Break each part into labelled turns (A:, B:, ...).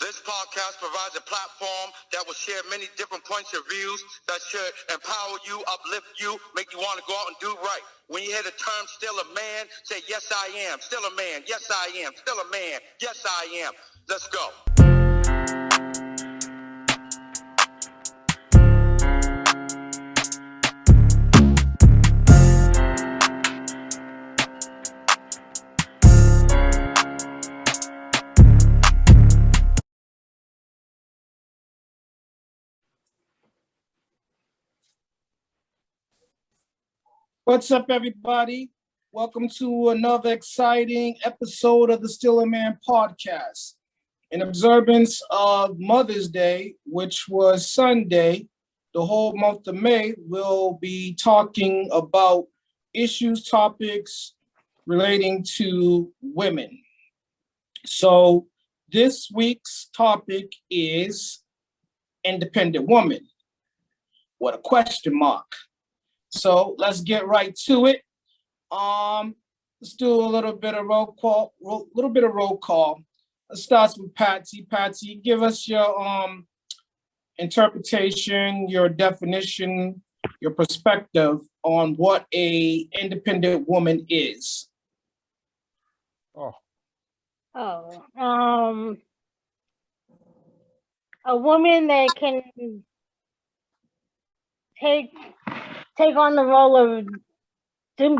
A: This podcast provides a platform that will share many different points of views that should empower you, uplift you, make you want to go out and do right. When you hear the term still a man, say, yes, I am. Still a man. Yes, I am. Still a man. Yes, I am. Let's go.
B: What's up, everybody? Welcome to another exciting episode of the Still a Man podcast. In observance of Mother's Day, which was Sunday, the whole month of May, we'll be talking about issues, topics relating to women. So this week's topic is independent woman. What a question mark. So let's get right to it. Let's do a little bit of roll call. Let's start with Patsy. Patsy, give us your interpretation, your definition, your perspective on what a independent woman is.
C: A woman that can take on the role of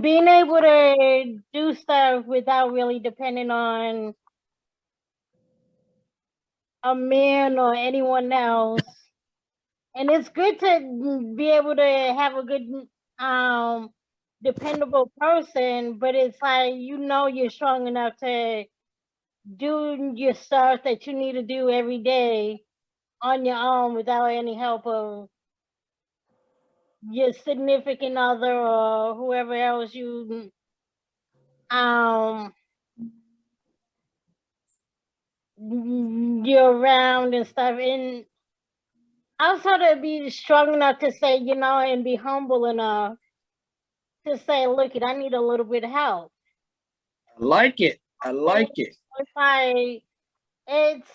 C: being able to do stuff without really depending on a man or anyone else. And it's good to be able to have a good, dependable person, but it's like, you're strong enough to do your stuff that you need to do every day on your own without any help of your significant other or whoever else you're around and stuff. And also to be strong enough to say, and be humble enough to say, look, I need a little bit of help.
B: I like it.
C: It's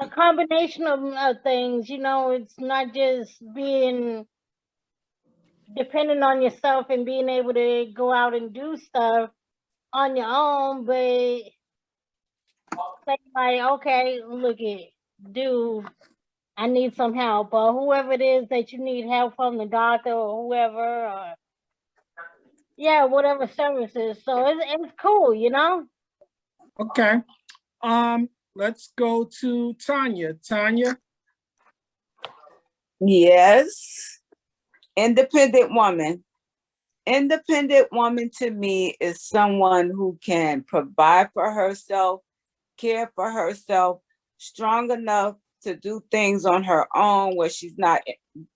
C: a combination of things, it's not just being dependent on yourself and being able to go out and do stuff on your own, but say like, okay, look dude, I need some help, or whoever it is that you need help from, the doctor or whoever, or whatever services. So it's cool,
B: Okay. Let's go to Tanya. Tanya.
D: Yes. Independent woman. Independent woman to me is someone who can provide for herself, care for herself, strong enough to do things on her own where she's not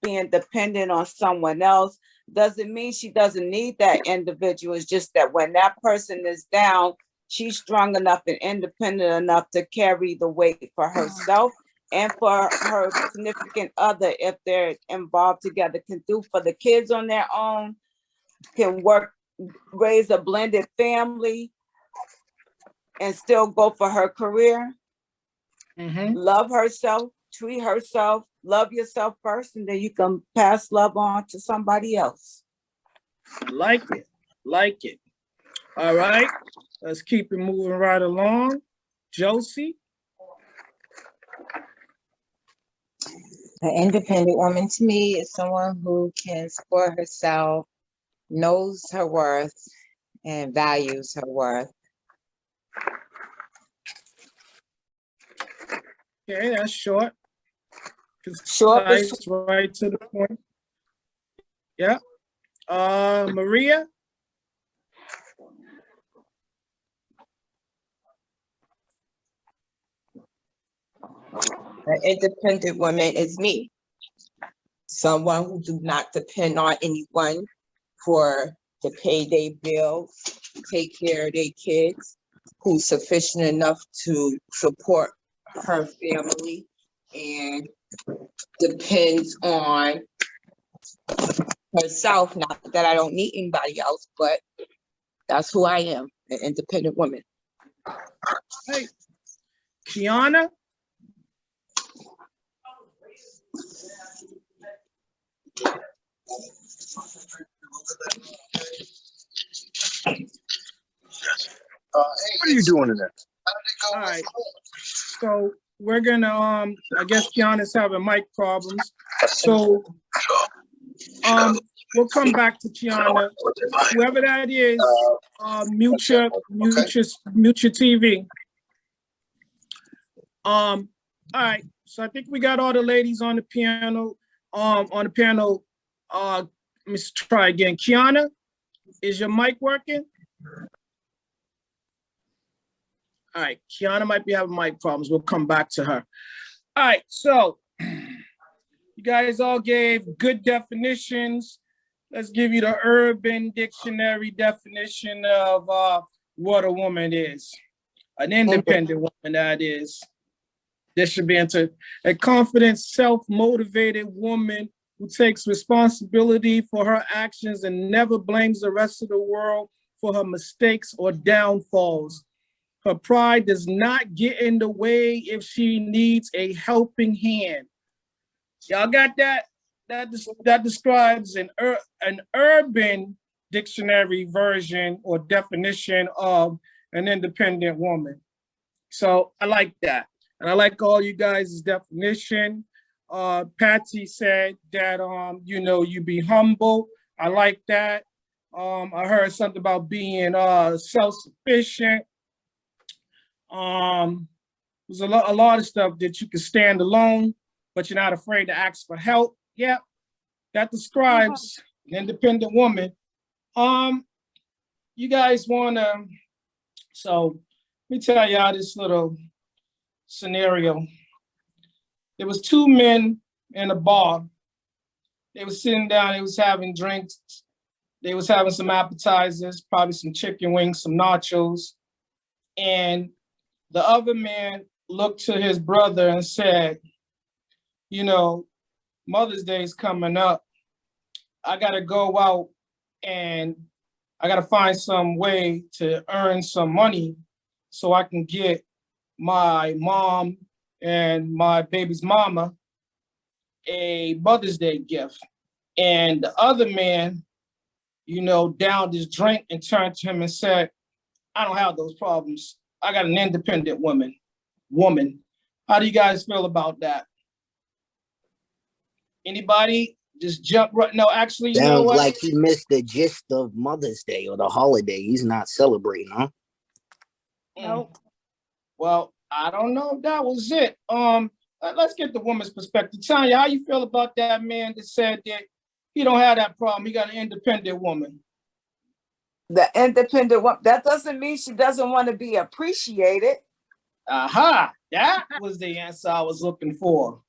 D: being dependent on someone else. Doesn't mean she doesn't need that individual. It's just that when that person is down, she's strong enough and independent enough to carry the weight for herself and for her significant other, if they're involved together, can do for the kids on their own, can raise a blended family and still go for her career. Love herself, treat herself, love yourself first, and then you can pass love on to somebody else.
B: Like it. All right, let's keep it moving right along. Josie.
E: An independent woman to me is someone who can support herself, knows her worth, and values her worth.
B: Okay, that's short.
D: Short,
B: Concise, right to the point. Yeah. Maria.
F: An independent woman is me. Someone who do not depend on anyone to pay their bills, take care of their kids, who's sufficient enough to support her family and depends on herself. Not that I don't need anybody else, but that's who I am, an independent woman.
B: Hey, Kiana.
G: What are you doing in there?
B: All right. So we're gonna I guess Kiana's having mic problems. So we'll come back to Kiana. Whoever that is, mute your TV. All right. So I think we got all the ladies on the piano. Let me try again. Kiana, is your mic working? All right, Kiana might be having mic problems. We'll come back to her. All right, so you guys all gave good definitions. Let's give you the Urban Dictionary definition of what a woman is. An independent woman, that is. This should be into a confident, self-motivated woman who takes responsibility for her actions and never blames the rest of the world for her mistakes or downfalls. Her pride does not get in the way if she needs a helping hand. Y'all got that? That describes an Urban Dictionary version or definition of an independent woman. So I like that. And I like all you guys' definition. Patsy said that, you be humble. I like that. I heard something about being self-sufficient. There's a lot of stuff that you can stand alone, but you're not afraid to ask for help. Yep, that describes an independent woman. You guys wanna, so let me tell y'all this little scenario. There was two men in a bar. They were sitting down, they was having drinks. They was having some appetizers, probably some chicken wings, some nachos. And the other man looked to his brother and said, Mother's Day is coming up. I gotta go out and I gotta find some way to earn some money so I can get my mom and my baby's mama a Mother's Day gift. And the other man, downed his drink and turned to him and said, I don't have those problems. I got an independent woman. How do you guys feel about that? Anybody? Just jump right. No, actually, you know
H: Sounds
B: what?
H: like he missed the gist of Mother's Day or the holiday. He's not celebrating, huh?
C: Nope.
B: Well, I don't know if that was it. Let's get the woman's perspective. Tanya, how you feel about that man that said that he don't have that problem? He got an independent woman.
D: The independent woman, that doesn't mean she doesn't want to be appreciated.
B: Aha, that was the answer I was looking for.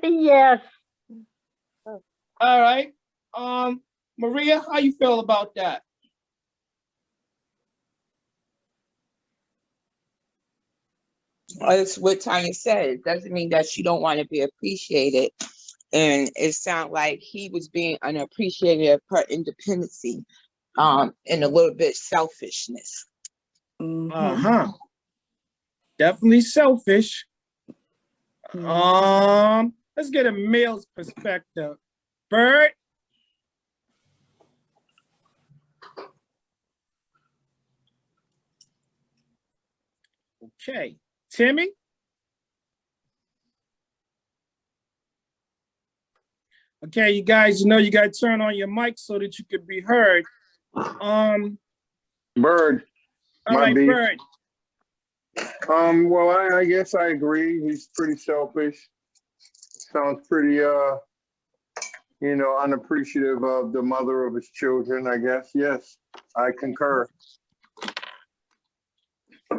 C: Yes.
B: All right. Maria, how you feel about that?
F: It's what Tanya said. It doesn't mean that you don't want to be appreciated. And it sounded like he was being unappreciated of her independency, and a little bit selfishness.
B: Uh-huh. Definitely selfish. Let's get a male's perspective. Bert? Okay. Timmy? Okay, you guys, you got to turn on your mic so that you could be heard.
G: Bird.
B: All right,
G: beef.
B: Bird.
G: Well, I guess I agree. He's pretty selfish. Sounds pretty, unappreciative of the mother of his children, I guess. Yes, I concur.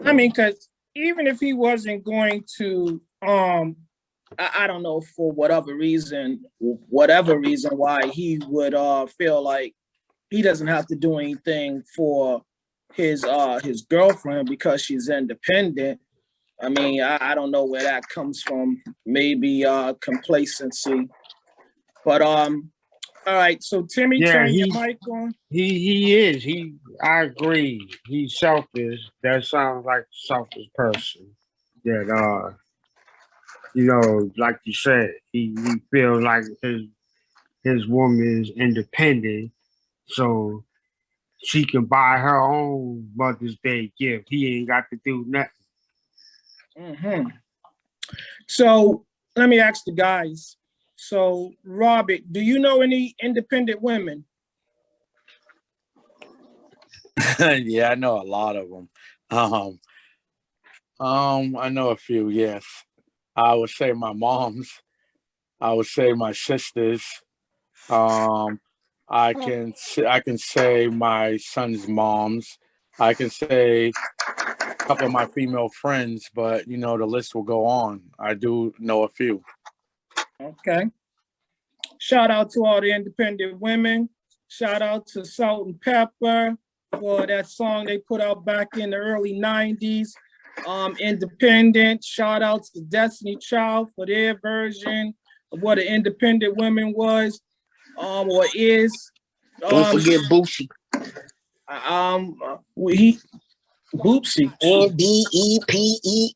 B: I mean, because even if he wasn't going to, I don't know, for whatever reason why he would feel like he doesn't have to do anything for his girlfriend because she's independent. I mean, I don't know where that comes from. Maybe complacency. But all right. So Timmy, turn your mic on.
I: He is. I agree. He's selfish. That sounds like a selfish person. That like you said, he feels like his woman is independent, so she can buy her own Mother's Day gift. He ain't got to do nothing.
B: Hmm. So let me ask the guys. So Robert, do you know any independent women?
J: Yeah, I know a lot of them. I know a few. Yes, I would say my mom's. I would say my sisters. Um, I can say my son's moms. I can say a couple of my female friends, but the list will go on. I do know a few.
B: Okay. Shout out to all the independent women. Shout out to Salt and Pepper for that song they put out back in the early 90s. Independent. Shout out to Destiny Child for their version of what an independent woman was, or is.
H: Don't forget Boosie.
B: He Boopsy.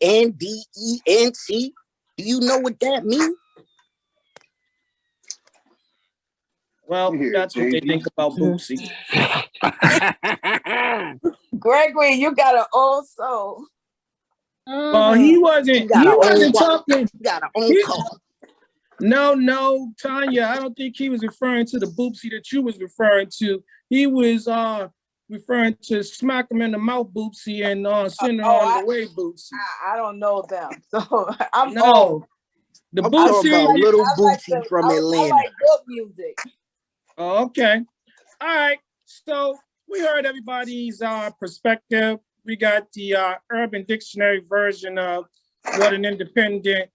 H: Ndependence. Do you know what that means?
B: Well, that's what they think about Boopsy.
D: Gregory, you got an old soul.
B: Well, he wasn't talking.
H: He got an own car.
B: No, Tanya, I don't think he was referring to the Boopsy that you was referring to. He was referring to smack him in the mouth Boopsy and send her on the way Boopsy.
D: I don't know them, so I'm
B: no.
D: old.
B: The
H: I'm talking
B: Boopsy,
H: about little Boosie from Atlanta.
D: I like good music.
B: Oh, okay. All right. So we heard everybody's perspective. We got the Urban Dictionary version of what an independent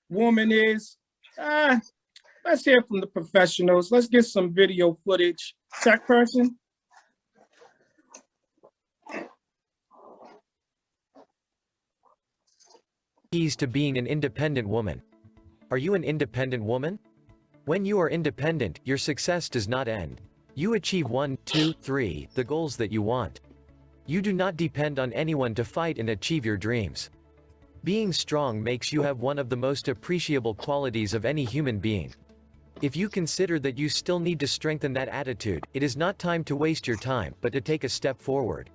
B: woman is. Let's hear from the professionals. Let's get some video footage. Tech person.
K: Keys to being an independent woman. Are you an independent woman? When you are independent, your success does not end. You achieve 1, 2, 3, the goals that you want. You do not depend on anyone to fight and achieve your dreams. Being strong makes you have one of the most appreciable qualities of any human being. If you consider that you still need to strengthen that attitude, it is not time to waste your time, but to take a step forward.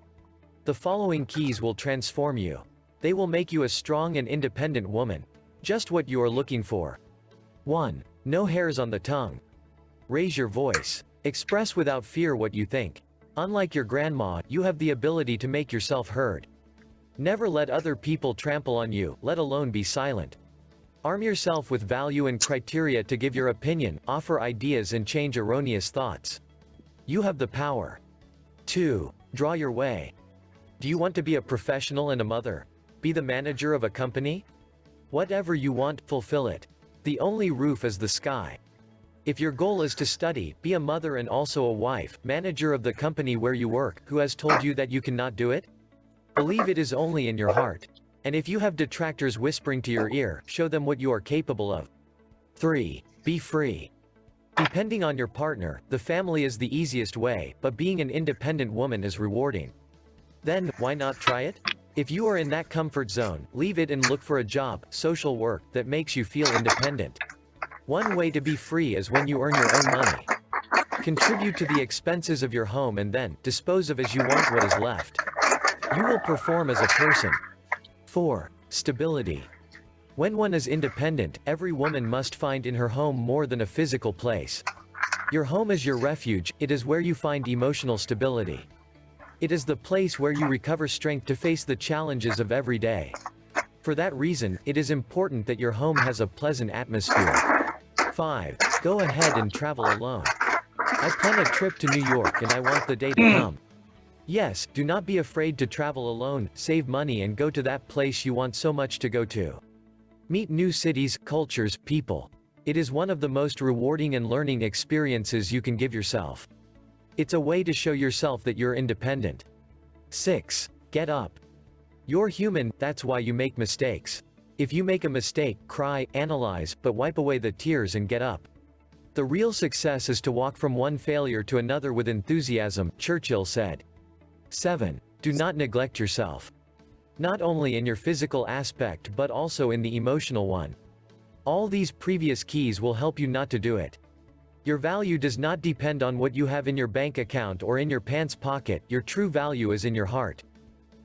K: The following keys will transform you. They will make you a strong and independent woman. Just what you are looking for. 1. No hairs on the tongue. Raise your voice. Express without fear what you think. Unlike your grandma, you have the ability to make yourself heard. Never let other people trample on you, let alone be silent. Arm yourself with value and criteria to give your opinion, offer ideas and change erroneous thoughts. You have the power. 2. Draw your way. Do you want to be a professional and a mother? Be the manager of a company? Whatever you want, fulfill it. The only roof is the sky. If your goal is to study, be a mother and also a wife, manager of the company where you work, who has told you that you cannot do it? Believe it is only in your heart. And if you have detractors whispering to your ear, show them what you are capable of. 3. Be free. Depending on your partner, the family is the easiest way, but being an independent woman is rewarding. Then, why not try it? If you are in that comfort zone, leave it and look for a job, social work, that makes you feel independent. One way to be free is when you earn your own money. Contribute to the expenses of your home and then, dispose of as you want what is left. You will perform as a person. 4. Stability. When one is independent, every woman must find in her home more than a physical place. Your home is your refuge, it is where you find emotional stability. It is the place where you recover strength to face the challenges of every day. For that reason, it is important that your home has a pleasant atmosphere. 5. Go ahead and travel alone. I plan a trip to New York and I want the day to come. Yes, do not be afraid to travel alone, save money and go to that place you want so much to go to. Meet new cities, cultures, people. It is one of the most rewarding and learning experiences you can give yourself. It's a way to show yourself that you're independent. 6. Get up. You're human, that's why you make mistakes. If you make a mistake, cry, analyze, but wipe away the tears and get up. The real success is to walk from one failure to another with enthusiasm, Churchill said. 7. Do not neglect yourself. Not only in your physical aspect but also in the emotional one. All these previous keys will help you not to do it. Your value does not depend on what you have in your bank account or in your pants pocket. Your true value is in your heart.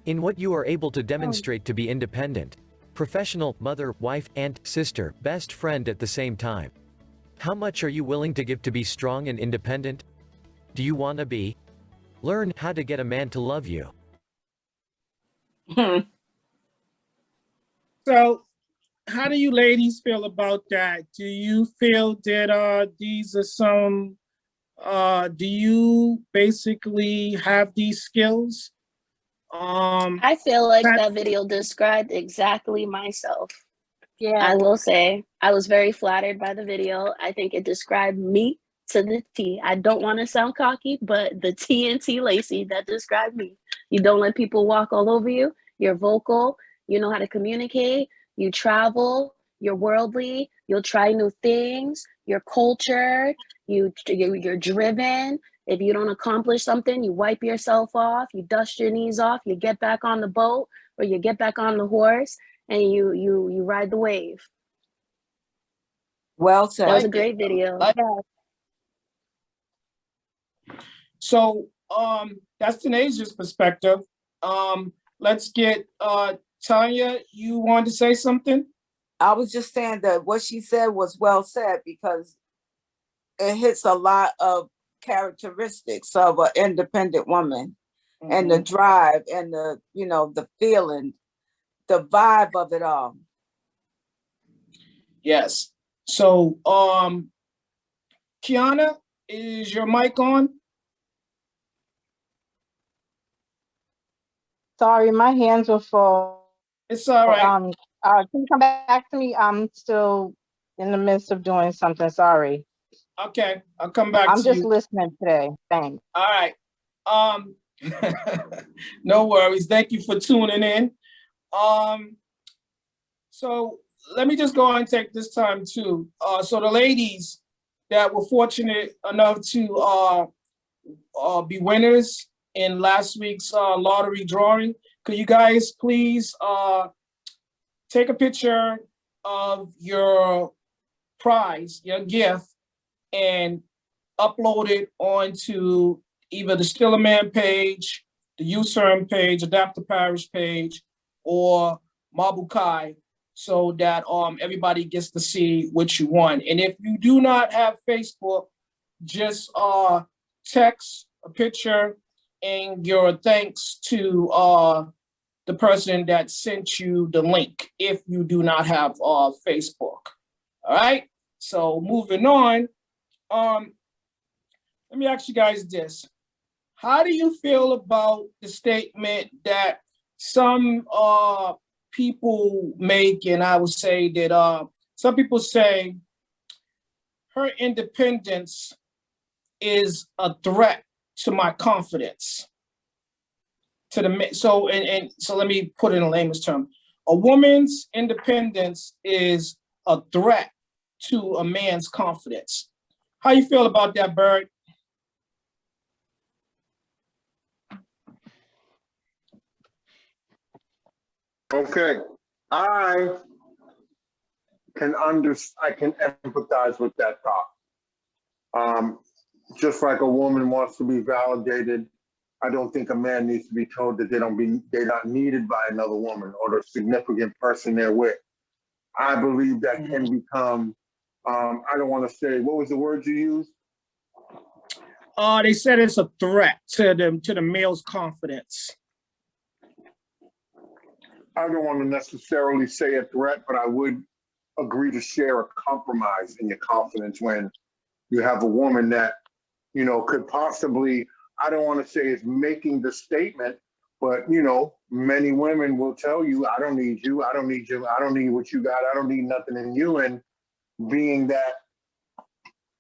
K: In what you are able to demonstrate to be independent. Professional, mother, wife, aunt, sister, best friend at the same time. How much are you willing to give to be strong and independent? Do you want to be? Learn how to get a man to love you.
B: So, how do you ladies feel about that? Do you feel that these are some do you basically have these skills?
L: I feel like
B: Pat-
L: that video described exactly myself.
C: Yeah.
L: I will say I was very flattered by the video. I think it described me to the T. I don't want to sound cocky, but the TNT Lacey that described me. You don't let people walk all over you. You're vocal. You know how to communicate. You travel. You're worldly. You'll try new things. You're cultured. You're driven. If you don't accomplish something, you wipe yourself off. You dust your knees off. You get back on the boat or you get back on the horse and you ride the wave.
D: Well said.
L: That was a great video.
B: So that's Tanasia's perspective. Let's get Tanya, you wanted to say something?
D: I was just saying that what she said was well said because it hits a lot of characteristics of an independent woman and the drive and the, you know, the feeling, the vibe of it all.
B: Yes. So Kiana, is your mic on?
E: Sorry, my hands were full.
B: It's all right.
E: Can you come back to me? I'm still in the midst of doing something. Sorry.
B: Okay, I'll come back to you.
E: I'm just listening today. Thanks.
B: All right. No worries. Thank you for tuning in. So let me just go on and take this time too. So the ladies that were fortunate enough to be winners in last week's lottery drawing, could you guys please take a picture of your prize, your gift, and upload it onto either the Still a Man page, the U-CERN page, Adapter Parish page, or Mabukai, so that everybody gets to see what you won. And if you do not have Facebook, just text a picture and your thanks to the person that sent you the link if you do not have Facebook. All right, so moving on. Let me ask you guys this. How do you feel about the statement that some people make, and I would say that some people say her independence is a threat to my confidence. So let me put it in a layman's term. A woman's independence is a threat to a man's confidence. How you feel about that, Bird?
G: Okay, I can empathize with that thought. Just like a woman wants to be validated, I don't think a man needs to be told that they're not needed by another woman or the significant person they're with. I believe that can become, I don't want to say, what was the word you used?
B: They said it's a threat to the male's confidence.
G: I don't want to necessarily say a threat, but I would agree to share a compromise in your confidence when you have a woman that, you know, could possibly, I don't want to say is making the statement, but, you know, many women will tell you, I don't need you, I don't need you, I don't need what you got, I don't need nothing in you. And being that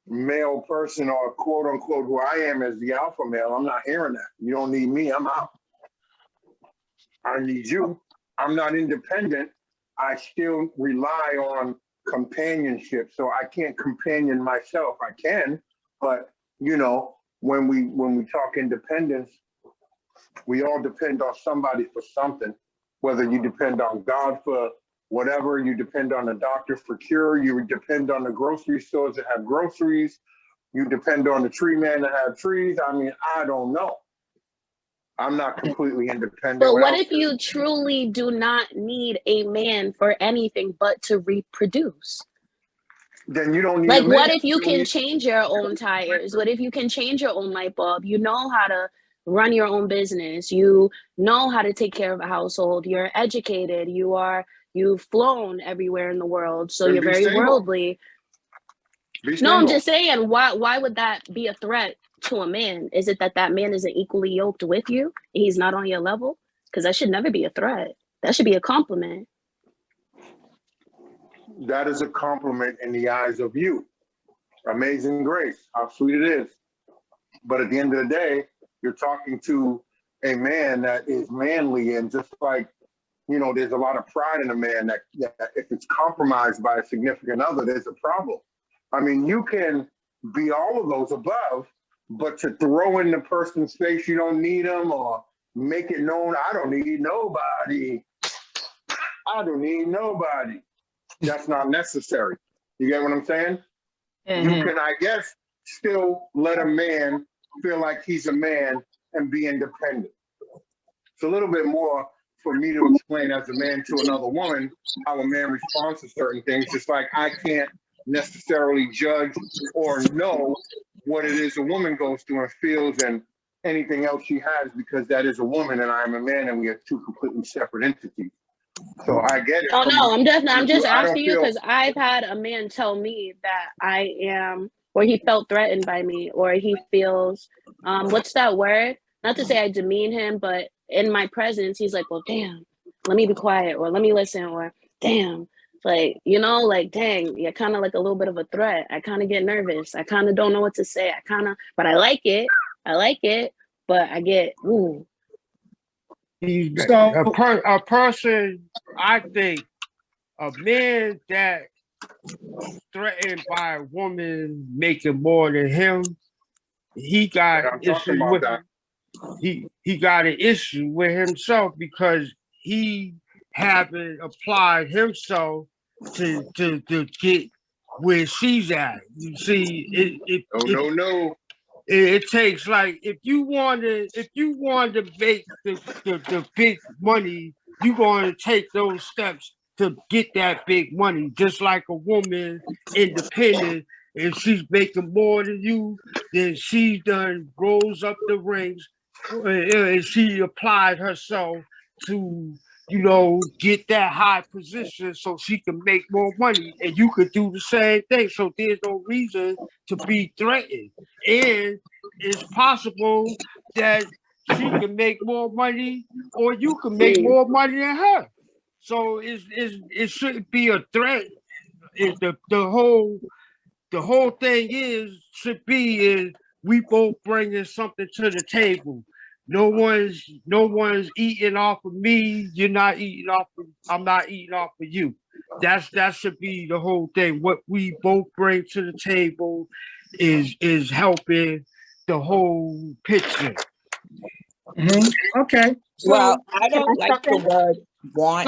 G: male person or quote unquote who I am as the alpha male, I'm not hearing that. You don't need me, I'm out. I need you. I'm not independent. I still rely on companionship. So I can't companion myself. I can, but you know, when we talk independence, we all depend on somebody for something. Whether you depend on God for whatever, you depend on a doctor for cure, you depend on the grocery stores that have groceries, You depend on the tree man to have trees. I mean, I don't know. I'm not completely independent.
L: But what if you truly do not need a man for anything but to reproduce?
G: Then you don't need
L: like,
G: a man.
L: what if you can change your own tires? What if you can change your own light bulb? You know how to run your own business. You know how to take care of a household. You're educated. You've flown everywhere in the world. So
G: Then
L: you're
G: be
L: very
G: single.
L: worldly.
G: Be
L: No,
G: single.
L: I'm just saying, why would that be a threat to a man? Is it that man isn't equally yoked with you? He's not on your level? Because that should never be a threat. That should be a compliment.
G: That is a compliment in the eyes of you. Amazing grace, how sweet it is. But at the end of the day, you're talking to a man that is manly, and just like, you know, there's a lot of pride in a man that if it's compromised by a significant other, there's a problem. I mean, you can be all of those above, but to throw in the person's face you don't need them, or make it known, I don't need nobody. I don't need nobody. That's not necessary. You get what I'm saying?
B: Mm-hmm.
G: You can, I guess, still let a man feel like he's a man and be independent. It's a little bit more for me to explain as a man to another woman how a man responds to certain things, just like I can't necessarily judge or know what it is a woman goes through and feels and anything else she has, because that is a woman and I'm a man, and we are two completely separate entities. So I get it.
L: Oh no, I'm just asking you
G: feel,
L: because I've had a man tell me that I am, or he felt threatened by me, or he feels, what's that word? Not to say I demean him, but in my presence, he's like, well, damn, let me be quiet, or let me listen, or damn, like, you know, like, dang, you're kind of like a little bit of a threat. I kind of get nervous. I kind of don't know what to say. But I like it. But I get, ooh.
B: So
I: A person, I think, a man that threatened by a woman making more than him, he got issues with he got an issue with himself, because he haven't applied himself to get where she's at. You see, it takes, like, if you want to make the big money, you're going to take those steps to get that big money. Just like a woman, independent, if she's making more than you, then she done rolls up the ranks, and she applied herself to, you know, get that high position so she can make more money, and you could do the same thing. So there's no reason to be threatened. And it's possible that she can make more money, or you can make more money than her. So it shouldn't be a threat. The whole thing should be we both bringing something to the table. No one's eating off of me. You're not eating off of, I'm not eating off of you. That should be the whole thing. What we both bring to the table is helping the whole picture.
B: Mm-hmm. Okay. So,
F: well, I don't like the word want.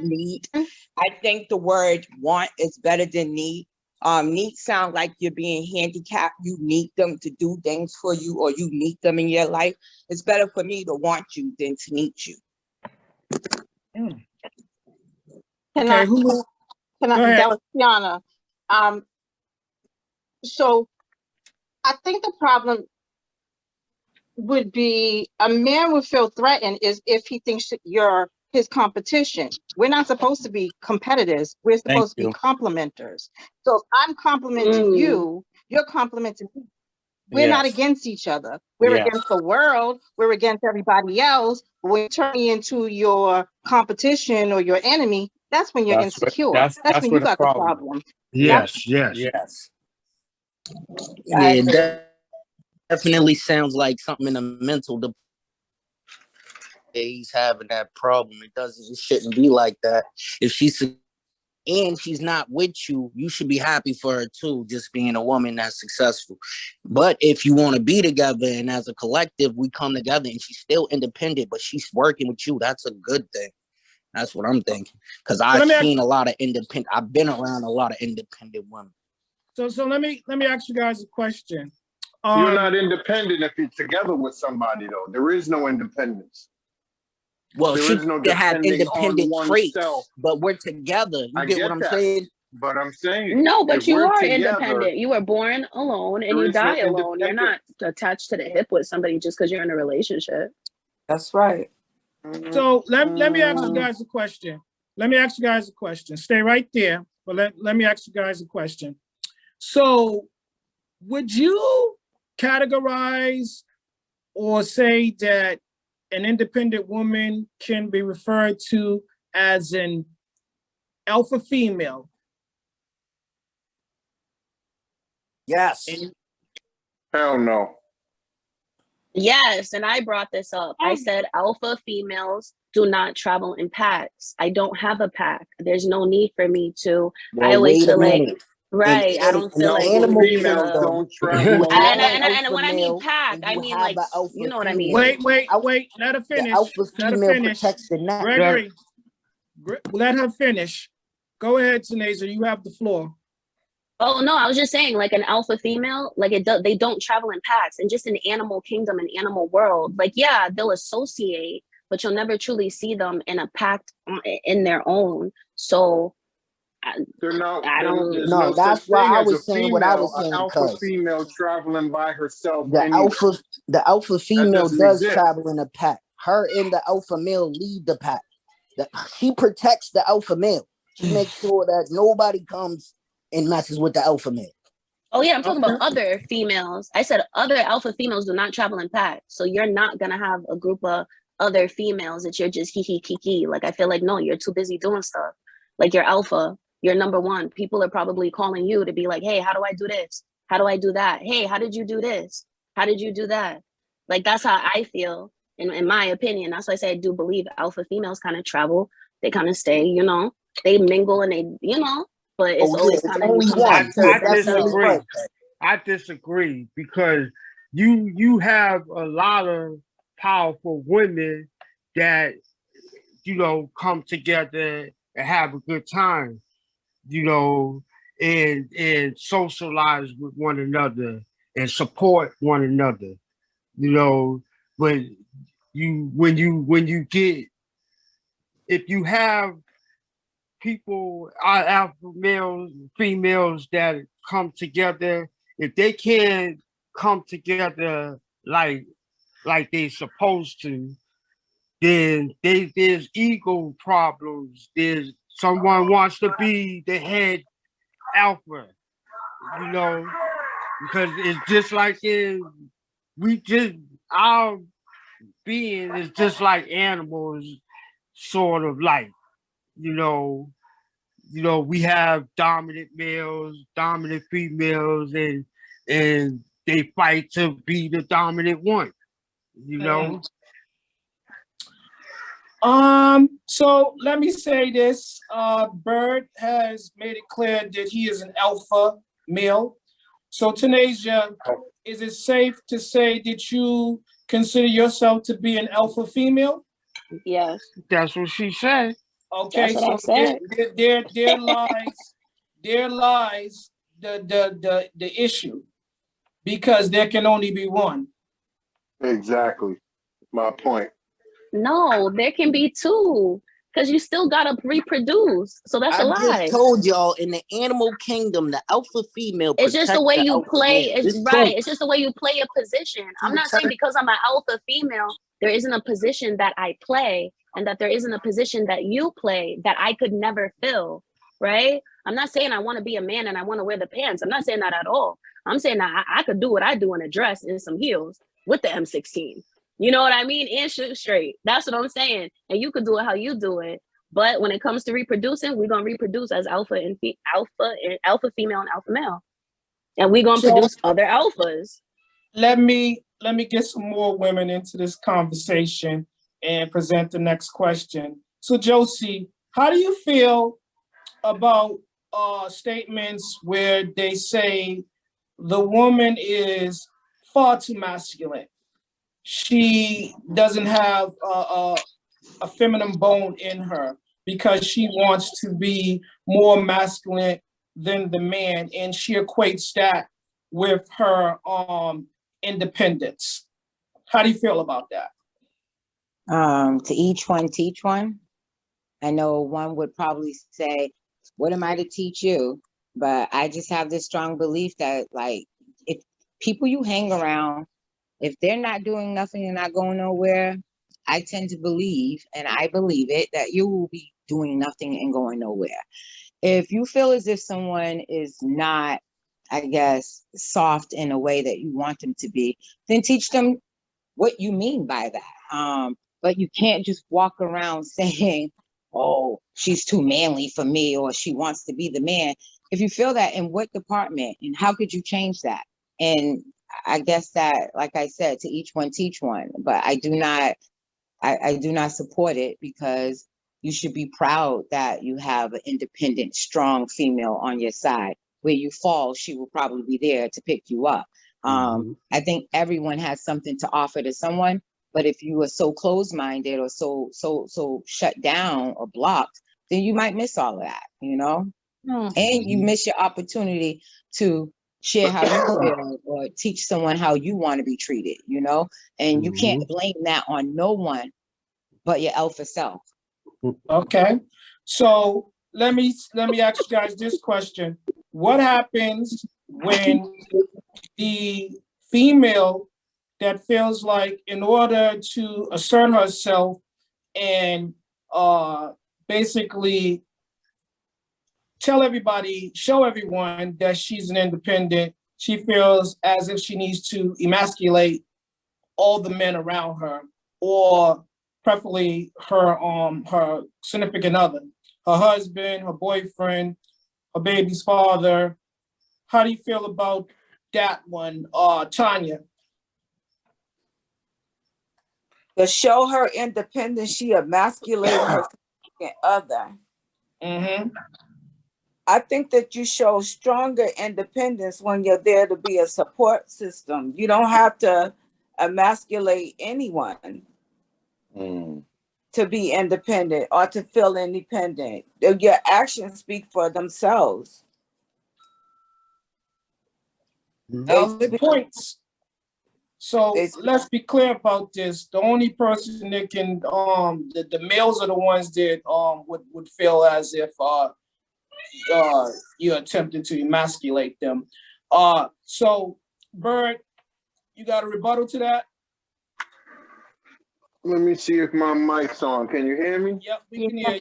F: Need. I think the word want is better than need. Need sound like you're being handicapped. You need them to do things for you, or you need them in your life. It's better for me to want you than to need you.
B: Okay,
M: Go ahead. That was Tiana. So I think the problem would be a man would feel threatened is if he thinks that you're his competition. We're not supposed to be competitors. We're supposed to be complementers. So if I'm complimenting you, you're complimenting me. We're not against each other. We're against the world. We're against everybody else. When you turn me into your competition or your enemy, that's when you're insecure. That's when you got the problem.
I: Yes.
H: Yeah, definitely sounds like something in the mental. He's having that problem. It shouldn't be like that. If she's not with you, you should be happy for her too, just being a woman that's successful. But if you want to be together and as a collective, we come together and she's still independent, but she's working with you, that's a good thing. That's what I'm thinking. Because I've been around a lot of independent women.
B: So let me ask you guys a question.
G: You're not independent if you're together with somebody, though. There is no independence.
H: Well,
G: There
H: she
G: is no
H: can have
G: depending on
H: independent traits,
G: oneself.
H: but we're together. You
G: I
H: get what
G: get
H: I'm
G: that.
H: saying?
G: But I'm saying,
L: No, but
G: if
L: you
G: we're
L: are
G: together,
L: independent. You were born alone and
G: there
L: you
G: is no
L: die alone. You're not
G: independence.
L: attached to the hip with somebody just because you're in a relationship.
D: That's right.
B: So let me ask you guys a question. Stay right there, but let me ask you guys a question. So would you categorize or say that an independent woman can be referred to as an alpha female?
H: Yes.
G: Hell no.
L: Yes, and I brought this up. I said alpha females do not travel in packs. I don't have a pack. There's no need for me to. I
H: Well,
L: always
H: wait a
L: feel like,
H: minute.
L: right, I don't
H: In
L: feel
H: the
L: like we
H: animal
L: need
G: Females
L: to.
H: kingdom,
G: don't
H: if
G: travel
H: you have
G: alone.
H: an
L: And
H: alpha
L: when I mean
H: male
L: pack,
H: and
L: I
H: you
L: mean
H: have
L: like,
H: an alpha
L: you know what I
H: female,
L: mean?
B: Wait, let her
H: the
B: finish.
H: alpha
B: Let her
H: female
B: finish.
H: protects the neck.
B: Gregory, let her finish. Go ahead, Tanasia, you have the floor.
L: Oh no, I was just saying, like an alpha female, like they don't travel in packs, and just in the animal kingdom and animal world, like yeah, they'll associate, but you'll never truly see them in a pack in their own. So
G: There's
L: don't.
H: No,
G: no such
H: that's why
G: thing
H: I
G: as a
H: was saying what I
G: female,
H: was
G: an
H: saying,
G: alpha
H: cuz
G: female traveling by herself
H: the
G: anywhere.
H: alpha
G: That
H: female
G: doesn't
H: does
G: exist.
H: travel in a pack. Her and the alpha male lead the pack. She protects the alpha male. She makes sure that nobody comes and messes with the alpha male.
L: Oh yeah, I'm talking about other females. I said other alpha females do not travel in packs. So you're not gonna have a group of other females that you're just hee hee kiki. Like I feel like no, you're too busy doing stuff. Like you're alpha, you're number one. People are probably calling you to be like, hey, how do I do this? How do I do that? Hey, how did you do this? How did you do that? Like that's how I feel, in my opinion. That's why I say I do believe alpha females kind of travel. They kind of stay, you know, they mingle and they, you know, but it's
H: Oh yeah,
L: always
H: it's
L: kind of you
H: only
L: come back
H: one.
L: to
H: You're
I: I
H: definitely
L: themselves.
I: disagree.
H: right.
I: I disagree because you have a lot of powerful women that come together and have a good time, and socialize with one another and support one another, but when you get, if you have people, alpha males, females that come together, if they can't come together like they supposed to, then there's ego problems. There's someone wants to be the head alpha, because it's just like our being is just like animals, sort of like, you know, we have dominant males, dominant females, and they fight to be the dominant one,
B: So let me say this. Bird has made it clear that he is an alpha male. So Tanasia, is it safe to say that you consider yourself to be an alpha female?
L: Yes.
I: That's what she said.
B: Okay,
L: That's what
B: so
L: I said.
B: there lies the issue, because there can only be one.
G: Exactly. My point.
L: No, there can be two, because you still gotta reproduce. So that's a
H: I just
L: lie.
H: told y'all, in the animal kingdom, the alpha female
L: It's just the
H: protects
L: way
H: the
L: you
H: alpha
L: play.
H: male.
L: It's
H: It's
L: right.
H: true.
L: It's just the way you play a position.
H: She
L: I'm not saying
H: protects.
L: because I'm an alpha female, there isn't a position that I play, and that there isn't a position that you play that I could never fill. Right? I'm not saying I want to be a man and I want to wear the pants. I'm not saying that at all. I'm saying that I could do what I do in a dress and some heels with the M16. You know what I mean? And shoot straight. That's what I'm saying. And you could do it how you do it. But when it comes to reproducing, we're gonna reproduce as alpha female and alpha male, and we're gonna
B: So
L: produce other alphas.
B: let me get some more women into this conversation and present the next question. So Josie, how do you feel about statements where they say the woman is far too masculine? She doesn't have a feminine bone in her because she wants to be more masculine than the man, and she equates that with her independence. How do you feel about that?
E: To each one, teach one. I know one would probably say, what am I to teach you? But I just have this strong belief that, like, if people you hang around, if they're not doing nothing and not going nowhere, I tend to believe, and I believe it, that you will be doing nothing and going nowhere. If you feel as if someone is not, I guess, soft in a way that you want them to be, then teach them what you mean by that. But you can't just walk around saying, oh, she's too manly for me, or she wants to be the man. If you feel that, in what department, and how could you change that? And I guess that, like I said, to each one, teach one. But I do not support it, because you should be proud that you have an independent, strong female on your side. Where you fall, she will probably be there to pick you up. I think everyone has something to offer to someone, but if you are so closed-minded or so shut down or blocked, then you might miss all of that, you know? And you miss your opportunity to share how you feel or teach someone how you want to be treated, you know? And you can't blame that on no one but your alpha self.
B: Okay, so let me ask you guys this question: what happens when the female that feels like, in order to assert herself and basically tell everybody, show everyone that she's an independent, she feels as if she needs to emasculate all the men around her, or preferably her significant other, her husband, her boyfriend, her baby's father? How do you feel about that one, Tanya?
D: To show her independence, she emasculated her significant other. I think that you show stronger independence when you're there to be a support system. You don't have to emasculate anyone to be independent or to feel independent. Your actions speak for themselves.
B: Valid points. So let's be clear about this. The only person that can, the males are the ones that would feel as if you're attempting to emasculate them. So Bird, you got a rebuttal to that?
G: Let me see if my mic's on. Can you hear me?
B: Yep, we can hear you.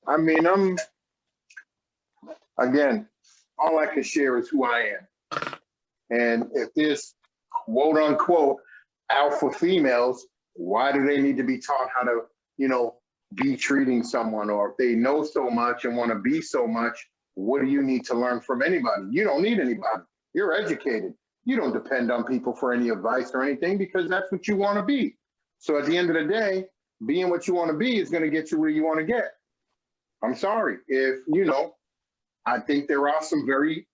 G: I mean, again, all I can share is who I am. And if there's quote unquote alpha females, why do they need to be taught how to, be treating someone? Or if they know so much and want to be so much, what do you need to learn from anybody? You don't need anybody. You're educated. You don't depend on people for any advice or anything, because that's what you want to be. So at the end of the day, being what you want to be is going to get you where you want to get. I'm sorry. I think there are some very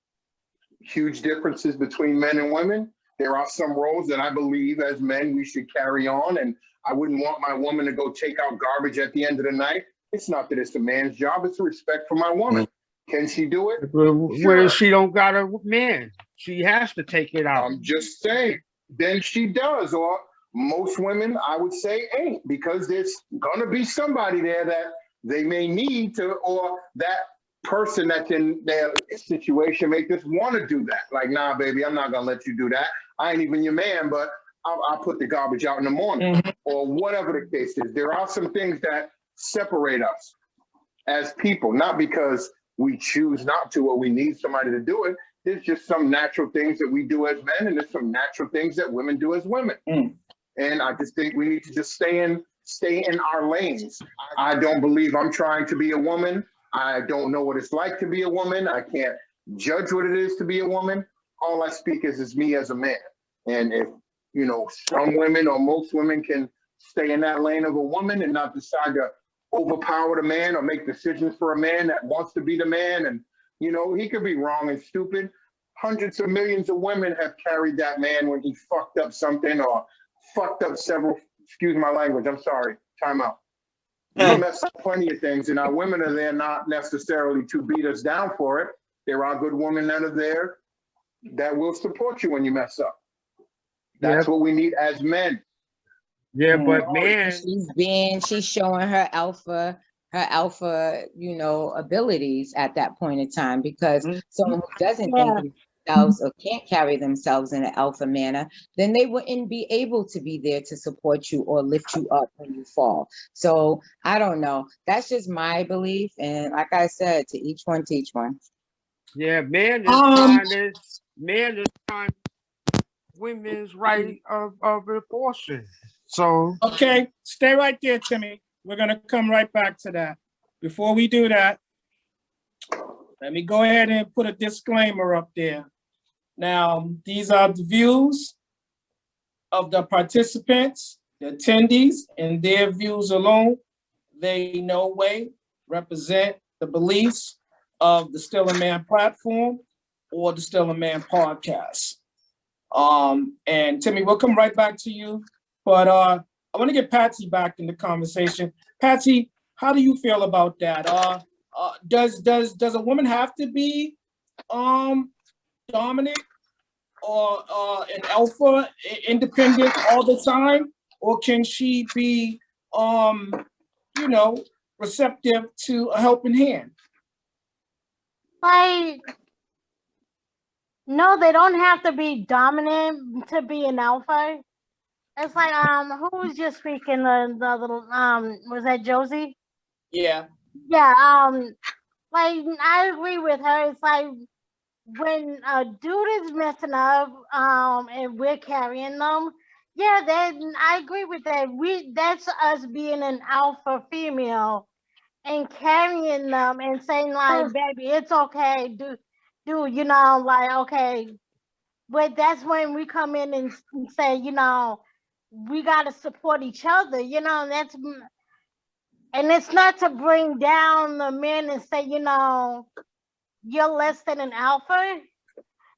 G: huge differences between men and women. There are some roles that I believe as men we should carry on, and I wouldn't want my woman to go take out garbage at the end of the night. It's not that it's a man's job, it's a respect for my woman. Can she do it?
I: Well, she don't got a man. She has to take it out.
G: I'm just saying, then she does. Or most women, I would say, ain't, because there's gonna be somebody there that they may need to, or that person that's in their situation may just want to do that. Like, nah, baby, I'm not gonna let you do that. I ain't even your man, but I'll put the garbage out in the morning, or whatever the case is. There are some things that separate us as people, not because we choose not to or we need somebody to do it. There's just some natural things that we do as men, and there's some natural things that women do as women. And I just think we need to just stay in our lanes. I don't believe I'm trying to be a woman. I don't know what it's like to be a woman. I can't judge what it is to be a woman. All I speak is me as a man. And if, some women or most women can stay in that lane of a woman and not decide to overpower the man or make decisions for a man that wants to be the man. And, he could be wrong and stupid. Hundreds of millions of women have carried that man when he fucked up something or fucked up several, excuse my language, I'm sorry, time out. We mess up plenty of things, and our women are there not necessarily to beat us down for it. There are good women that are there that will support you when you mess up. That's what we need as men.
I: Yeah, but man,
E: She's showing her alpha, abilities at that point in time, because someone who doesn't think themselves or can't carry themselves in an alpha manner, then they wouldn't be able to be there to support you or lift you up when you fall. So I don't know. That's just my belief. And like I said, to each one, teach one.
I: Yeah, man is trying women's right of abortion. So
B: Okay, stay right there, Timmy. We're gonna come right back to that. Before we do that, let me go ahead and put a disclaimer up there. Now, these are the views of the participants, the attendees, and their views alone. They in no way represent the beliefs of the Still a Man platform or the Still a Man podcast. And Timmy, we'll come right back to you. But I want to get Patsy back in the conversation. Patsy, how do you feel about that? Does a woman have to be dominant or an alpha, independent all the time, or can she be receptive to a helping hand?
C: Like, no, they don't have to be dominant to be an alpha. It's like, who was just speaking the other, was that Josie?
B: Yeah.
C: Yeah, like, I agree with her. It's like, when a dude is messing up, and we're carrying them, yeah, then I agree with that. That's us being an alpha female and carrying them and saying like, baby, it's okay, dude, like, okay. But that's when we come in and say, we gotta support each other, and it's not to bring down the men and say, you're less than an alpha.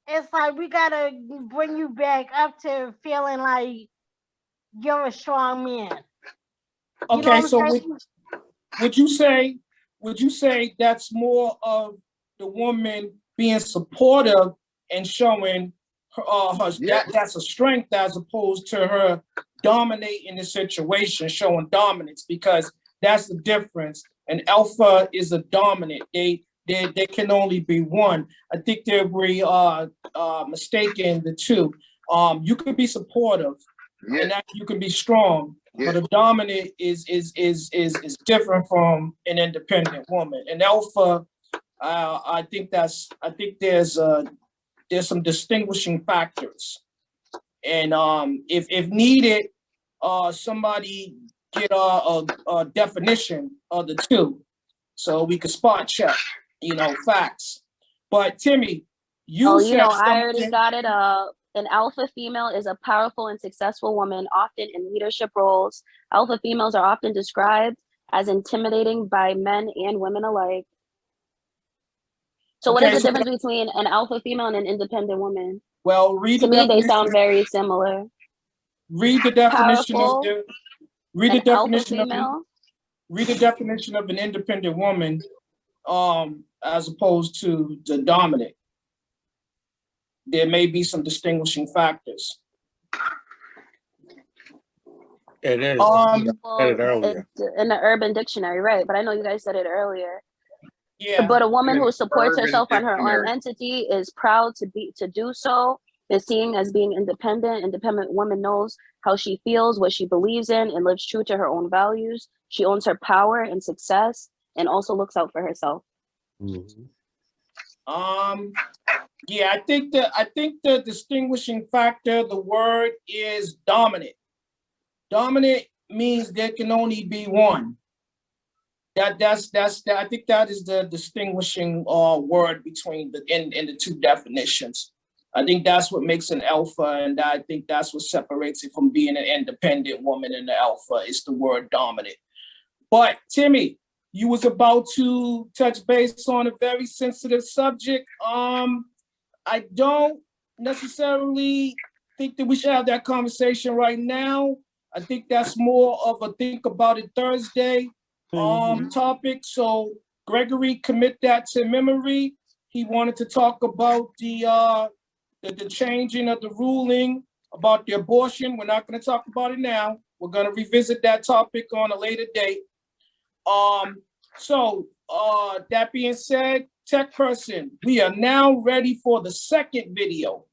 C: It's like we gotta bring you back up to feeling like you're a strong man.
B: Okay, so would you say that's more of the woman being supportive and showing her that's a strength as opposed to her dominating the situation, showing dominance, because that's the difference. An alpha is a dominant. There can only be one. I think they're mistaken the two. You could be supportive, and that you can be strong, but a dominant is different from an independent woman. An alpha, I think there's some distinguishing factors, and if needed, somebody get a definition of the two, so we could spot check, facts. But Timmy,
L: I already got it up. An alpha female is a powerful and successful woman, often in leadership roles. Alpha females are often described as intimidating by men and women alike. So what is the difference between an alpha female and an independent woman?
B: Well,
L: to me, they sound very similar.
B: Read the definition
L: Powerful,
B: read the definition of an independent woman, as opposed to the dominant. There may be some distinguishing factors.
J: It is.
L: Said it earlier. In the Urban Dictionary, right? But I know you guys said it earlier.
B: Yeah.
L: But a woman who supports herself on her own entity is proud to do so. Is seen as being independent. Independent woman knows how she feels, what she believes in, and lives true to her own values. She owns her power and success, and also looks out for herself.
B: Mm-hmm. Yeah, I think the distinguishing factor, the word is dominant. Dominant means there can only be one. That's I think that is the distinguishing word between in the two definitions. I think that's what makes an alpha, and I think that's what separates it from being an independent woman and the alpha is the word dominant. But Timmy, you was about to touch base on a very sensitive subject. I don't necessarily think that we should have that conversation right now. I think that's more of a think about it Thursday. topic. So Gregory, commit that to memory. He wanted to talk about the changing of the ruling about the abortion. We're not going to talk about it now. We're going to revisit that topic on a later date. So that being said, tech person, we are now ready for the second video.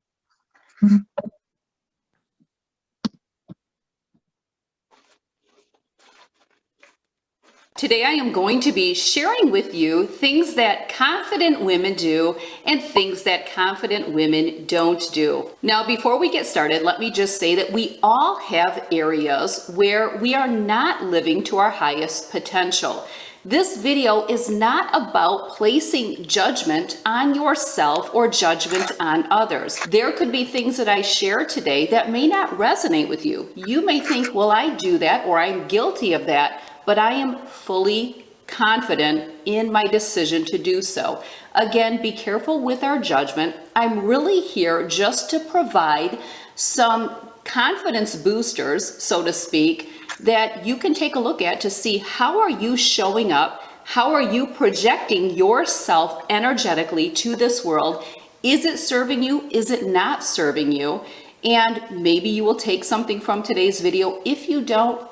N: Today I am going to be sharing with you things that confident women do and things that confident women don't do. Now, before we get started, let me just say that we all have areas where we are not living to our highest potential. This video is not about placing judgment on yourself or judgment on others. There could be things that I share today that may not resonate with you. You may think, well, I do that, or I'm guilty of that, but I am fully confident in my decision to do so. Again, be careful with our judgment. I'm really here just to provide some confidence boosters, so to speak, that you can take a look at to see how are you showing up, how are you projecting yourself energetically to this world. Is it serving you? Is it not serving you? And maybe you will take something from today's video. If you don't,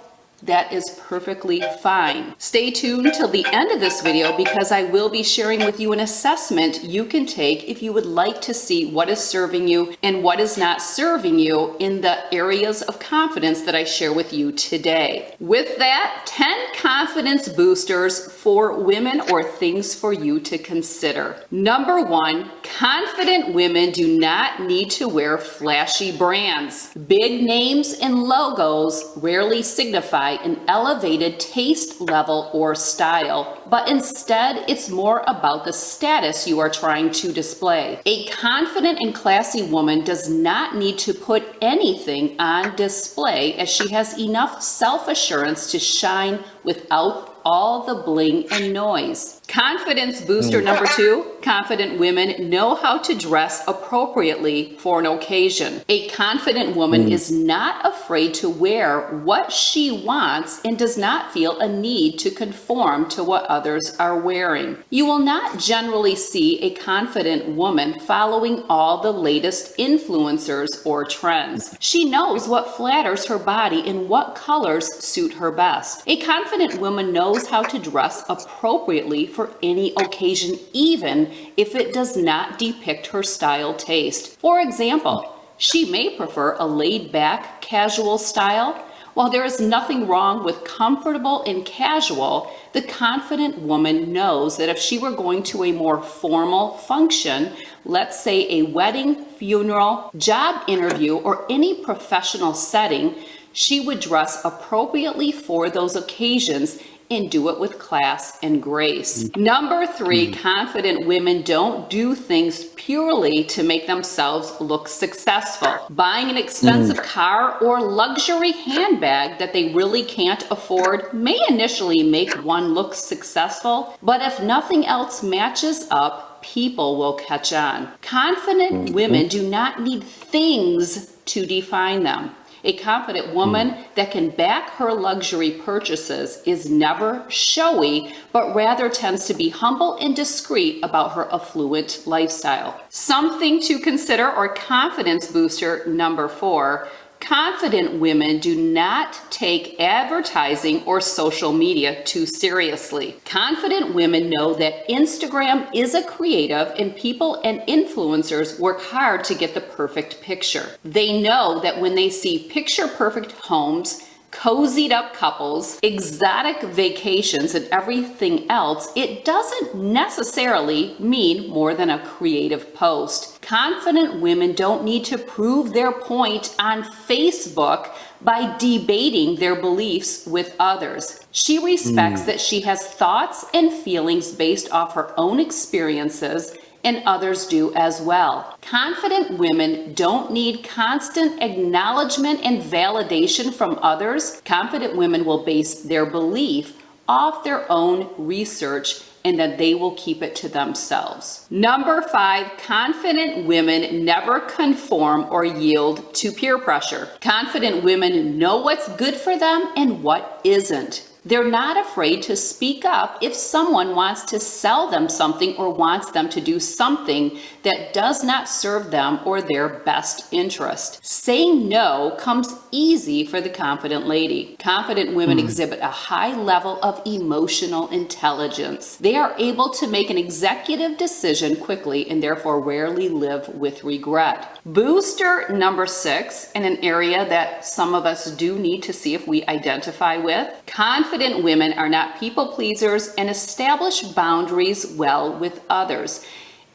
N: that is perfectly fine. Stay tuned till the end of this video because I will be sharing with you an assessment you can take if you would like to see what is serving you and what is not serving you in the areas of confidence that I share with you today. With that, 10 confidence boosters for women or things for you to consider. Number 1, confident women do not need to wear flashy brands. Big names and logos rarely signify an elevated taste level or style, but instead it's more about the status you are trying to display. A confident and classy woman does not need to put anything on display as she has enough self-assurance to shine without all the bling and noise. Confidence booster number 2, confident women know how to dress appropriately for an occasion. A confident woman is not afraid to wear what she wants and does not feel a need to conform to what others are wearing. You will not generally see a confident woman following all the latest influencers or trends. She knows what flatters her body and what colors suit her best. A confident woman knows how to dress appropriately for any occasion, even if it does not depict her style taste. For example, she may prefer a laid-back, casual style. While there is nothing wrong with comfortable and casual, the confident woman knows that if she were going to a more formal function, let's say a wedding, funeral, job interview, or any professional setting, she would dress appropriately for those occasions and do it with class and grace. Number 3, confident women don't do things purely to make themselves look successful. Buying an expensive car or luxury handbag that they really can't afford may initially make one look successful, but if nothing else matches up, people will catch on. Confident women do not need things to define them. A confident woman that can back her luxury purchases is never showy, but rather tends to be humble and discreet about her affluent lifestyle. Something to consider, or confidence booster number 4, confident women do not take advertising or social media too seriously. Confident women know that Instagram is a creative and people and influencers work hard to get the perfect picture. They know that when they see picture perfect homes, cozied up couples, exotic vacations, and everything else, it doesn't necessarily mean more than a creative post. Confident women don't need to prove their point on Facebook by debating their beliefs with others. She respects that she has thoughts and feelings based off her own experiences, and others do as well. Confident women don't need constant acknowledgement and validation from others. Confident women will base their belief off their own research and that they will keep it to themselves. Number 5, confident women never conform or yield to peer pressure. Confident women know what's good for them and what isn't. They're not afraid to speak up if someone wants to sell them something or wants them to do something that does not serve them or their best interest. Saying no comes easy for the confident lady. Confident women exhibit a high level of emotional intelligence. They are able to make an executive decision quickly and therefore rarely live with regret. Booster number 6, in an area that some of us do need to see if we identify with. Confident women are not people pleasers and establish boundaries well with others.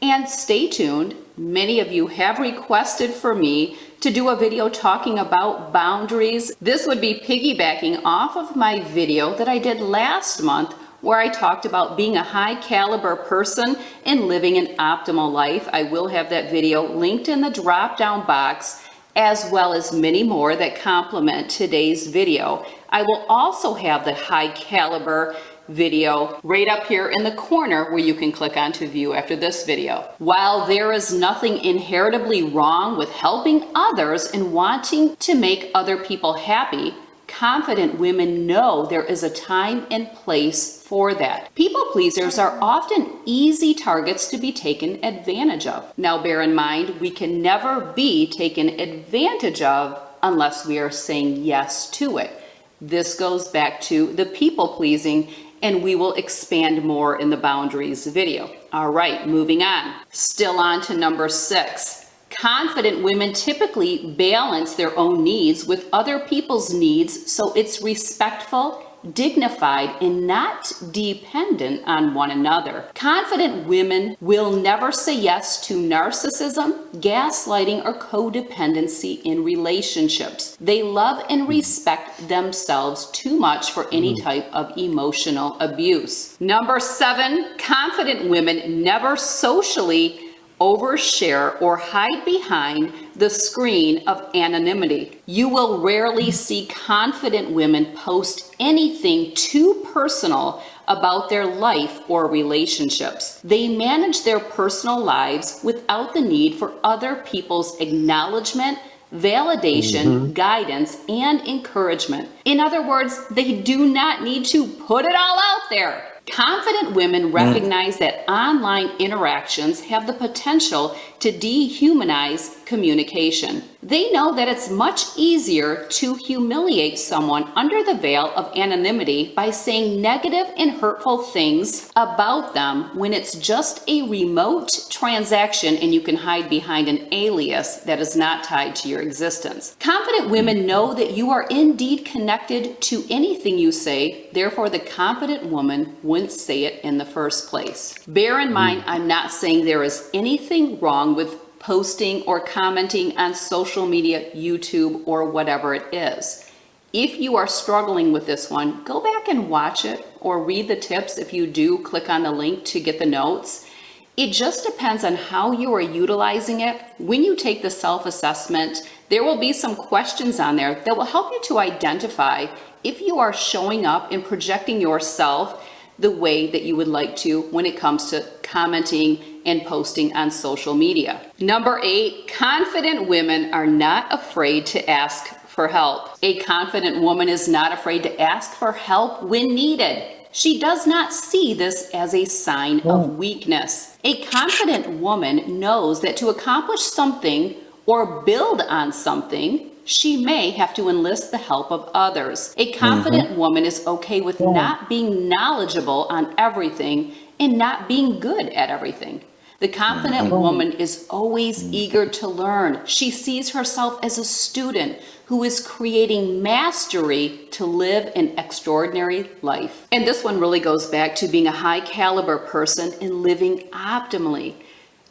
N: And stay tuned, many of you have requested for me to do a video talking about boundaries. This would be piggybacking off of my video that I did last month where I talked about being a high caliber person and living an optimal life. I will have that video linked in the drop down box, as well as many more that complement today's video. I will also have the high caliber video right up here in the corner where you can click on to view after this video. While there is nothing inheritably wrong with helping others and wanting to make other people happy, confident women know there is a time and place for that. People pleasers are often easy targets to be taken advantage of. Now bear in mind, we can never be taken advantage of unless we are saying yes to it. This goes back to the people pleasing, and we will expand more in the boundaries video. All right, moving on. Still on to number 6. Confident women typically balance their own needs with other people's needs, so it's respectful, dignified, and not dependent on one another. Confident women will never say yes to narcissism, gaslighting, or codependency in relationships. They love and respect themselves too much for any type of emotional abuse. Number 7, confident women never socially overshare or hide behind the screen of anonymity. You will rarely see confident women post anything too personal about their life or relationships. They manage their personal lives without the need for other people's acknowledgement, validation, guidance, and encouragement. In other words, they do not need to put it all out there. Confident women recognize that online interactions have the potential to dehumanize communication. They know that it's much easier to humiliate someone under the veil of anonymity by saying negative and hurtful things about them when it's just a remote transaction and you can hide behind an alias that is not tied to your existence. Confident women know that you are indeed connected to anything you say, therefore the confident woman wouldn't say it in the first place. Bear in mind, I'm not saying there is anything wrong with posting or commenting on social media, YouTube, or whatever it is. If you are struggling with this one, go back and watch it or read the tips. If you do, click on the link to get the notes. It just depends on how you are utilizing it. When you take the self-assessment, there will be some questions on there that will help you to identify if you are showing up and projecting yourself the way that you would like to when it comes to commenting and posting on social media. Number 8, confident women are not afraid to ask for help. A confident woman is not afraid to ask for help when needed. She does not see this as a sign of weakness. A confident woman knows that to accomplish something or build on something, she may have to enlist the help of others. A confident woman is okay with not being knowledgeable on everything and not being good at everything. The confident woman is always eager to learn. She sees herself as a student who is creating mastery to live an extraordinary life. And this one really goes back to being a high caliber person and living optimally.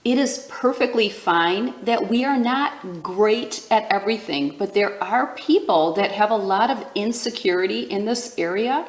N: It is perfectly fine that we are not great at everything, but there are people that have a lot of insecurity in this area,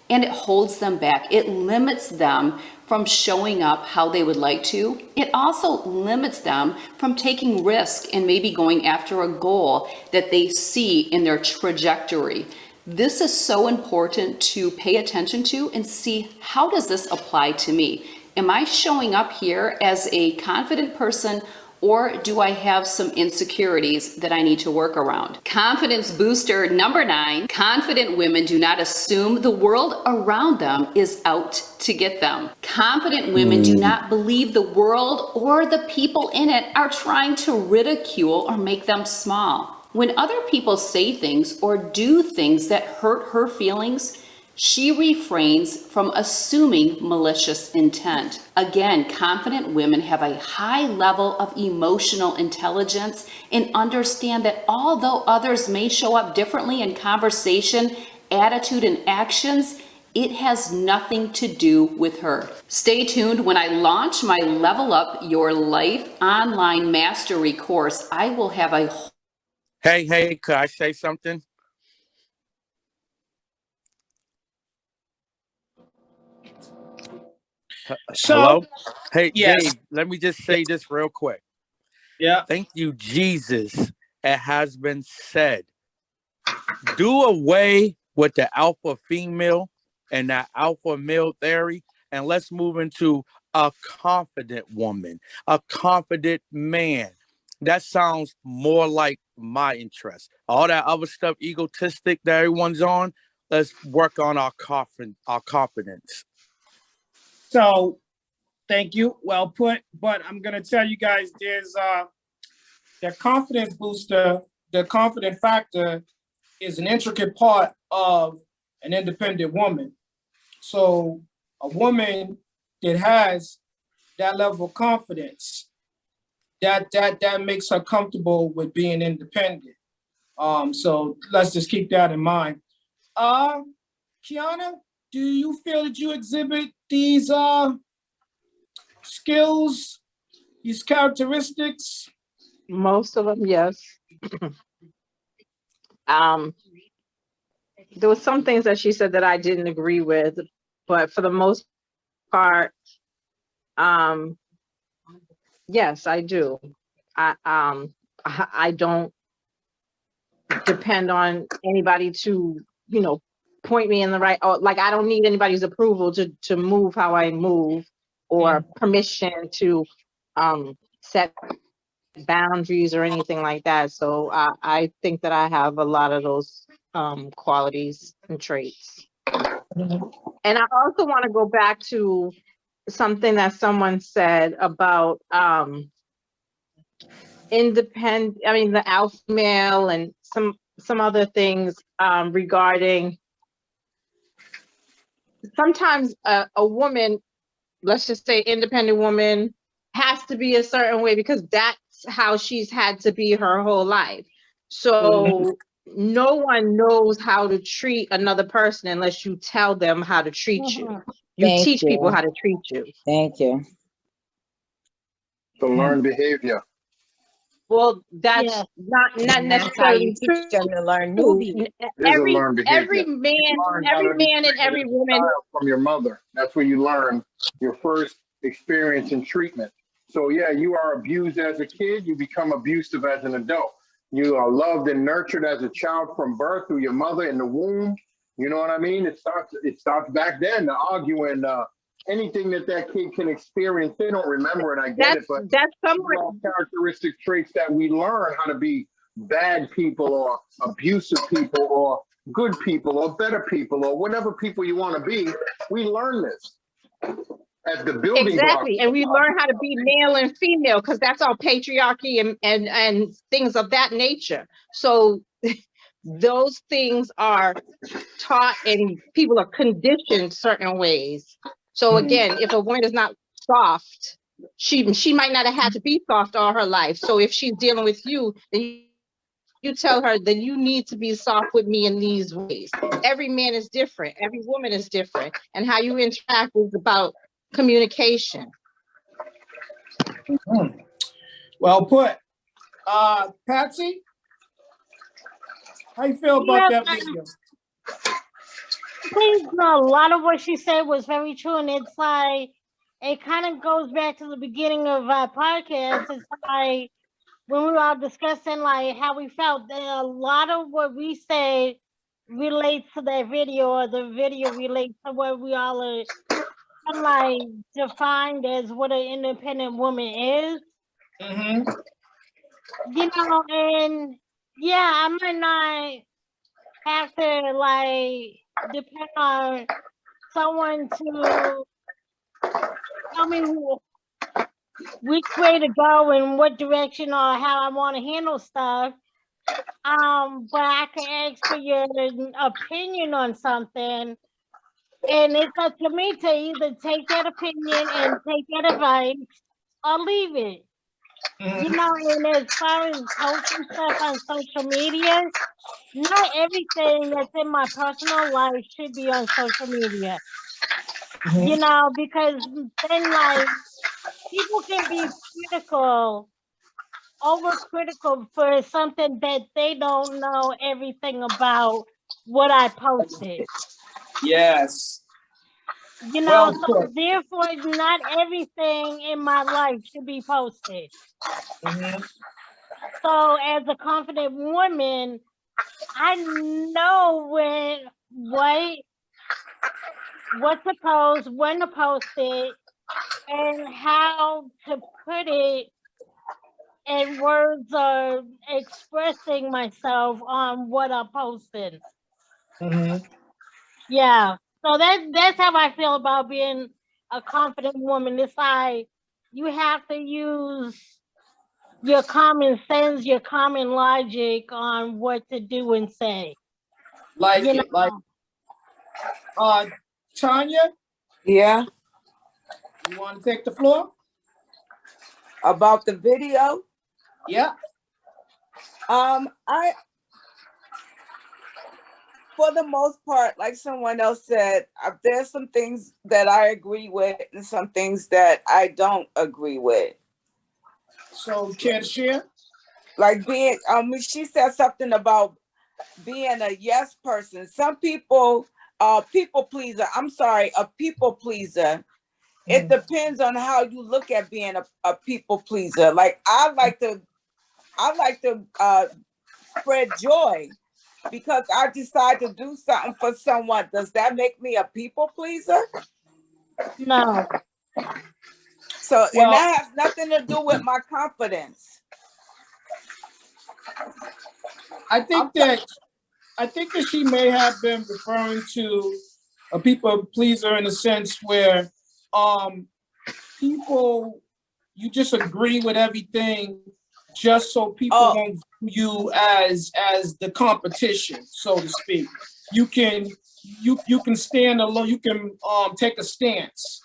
N: and it holds them back. It limits them from showing up how they would like to. It also limits them from taking risk and maybe going after a goal that they see in their trajectory. This is so important to pay attention to and see, how does this apply to me? Am I showing up here as a confident person, Or do I have some insecurities that I need to work around? Confidence booster number 9, confident women do not assume the world around them is out to get them. Confident women do not believe the world or the people in it are trying to ridicule or make them small. When other people say things or do things that hurt her feelings, she refrains from assuming malicious intent. Again, confident women have a high level of emotional intelligence and understand that although others may show up differently in conversation, attitude, and actions, it has nothing to do with her. Stay tuned when I launch my Level Up Your Life online mastery course. I will have a
J: Hey, could I say something?
B: So,
J: Hello? Hey,
B: yes.
J: Dave, let me just say this real quick.
B: Yeah.
J: Thank you, Jesus. It has been said. Do away with the alpha female and that alpha male theory, and let's move into a confident woman, a confident man. That sounds more like my interest. All that other stuff, egotistic that everyone's on, let's work on our confidence.
B: So, thank you. Well put. But I'm gonna tell you guys, there's the confidence booster, the confident factor is an intricate part of an independent woman. So a woman that has that level of confidence, that makes her comfortable with being independent. So let's just keep that in mind. Kiana, do you feel that you exhibit these skills, these characteristics?
M: Most of them, yes. There was some things that she said that I didn't agree with, but for the most part, yes, I do. I don't depend on anybody to, point me in the right, or like I don't need anybody's approval to move how I move, or permission to set boundaries or anything like that. So I think that I have a lot of those qualities and traits. And I also want to go back to something that someone said about the alpha male and some other things regarding sometimes a woman, let's just say independent woman, has to be a certain way because that's how she's had to be her whole life. So no one knows how to treat another person unless you tell them how to treat you. You
E: Thank
M: teach people
E: you.
M: how to treat you.
E: Thank you.
G: The learned behavior.
M: Well, that's
C: Yeah.
M: not
E: And that's how you
M: necessarily
E: teach them to learn new
M: true.
E: behavior.
G: It is a learned behavior.
M: Every man,
G: You learn how
M: every
G: to be
M: man and
G: treated
M: every
G: as a
M: woman.
G: child from your mother. That's where you learn your first experience in treatment. So yeah, you are abused as a kid, you become abusive as an adult. You are loved and nurtured as a child from birth through your mother in the womb. You know what I mean? It starts back then, the arguing, anything that kid can experience. They don't remember it, I get it, but
M: That's
G: these
M: somewhat
G: are all characteristic traits that we learn how to be bad people or abusive people or good people or better people or whatever people you want to be. We learn this as the building blocks.
M: exactly, and we learn how to be male and female because that's all patriarchy and things of that nature. So those things are taught and people are conditioned certain ways. So again, if a woman is not soft, she might not have had to be soft all her life. So if she's dealing with you, then you tell her that you need to be soft with me in these ways. Every man is different, every woman is different, and how you interact is about communication.
B: Well put. Patsy, how you feel about that video?
C: Please, no, a lot of what she said was very true, and it's like it kind of goes back to the beginning of our podcast. It's like when we were all discussing like how we felt, a lot of what we say relates to that video, or the video relates to what we all are like defined as what an independent woman is.
B: Mm-hmm.
C: You know, and yeah, I might not have to like depend on someone to tell me which way to go and what direction or how I want to handle stuff. But I can ask for your opinion on something, and it's up to me to either take that opinion and take that advice or leave it. You know, and as far as posting stuff on social media, not everything that's in my personal life should be on social media. You know, because then like people can be critical, overcritical for something that they don't know everything about what I posted.
B: Yes.
C: You know,
B: Well
C: so
B: put.
C: therefore not everything in my life should be posted.
B: Mm-hmm.
C: So as a confident woman, I know what to post, when to post it, and how to put it in words of expressing myself on what I'm posting.
B: Mm-hmm.
C: Yeah. So that's how I feel about being a confident woman. It's like you have to use your common sense, your common logic on what to do and say.
B: Like
C: You
B: it. Like
C: know,
B: Tanya,
D: Yeah,
B: you want to take the floor?
D: about the video.
B: Yeah.
D: I, for the most part, like someone else said, there's some things that I agree with and some things that I don't agree with.
B: So care to share?
D: Like being, she said something about being a yes person. Some people, people pleaser. I'm sorry, a people pleaser. It depends on how you look at being a people pleaser. Like I like to spread joy because I decide to do something for someone. Does that make me a people pleaser?
C: no.
D: So, and
B: Well,
D: that has nothing to do with my confidence.
B: I think that she may have been referring to a people pleaser in a sense where people, you just agree with everything just so people won't view you as the competition, so to speak. You can stand alone, you can take a stance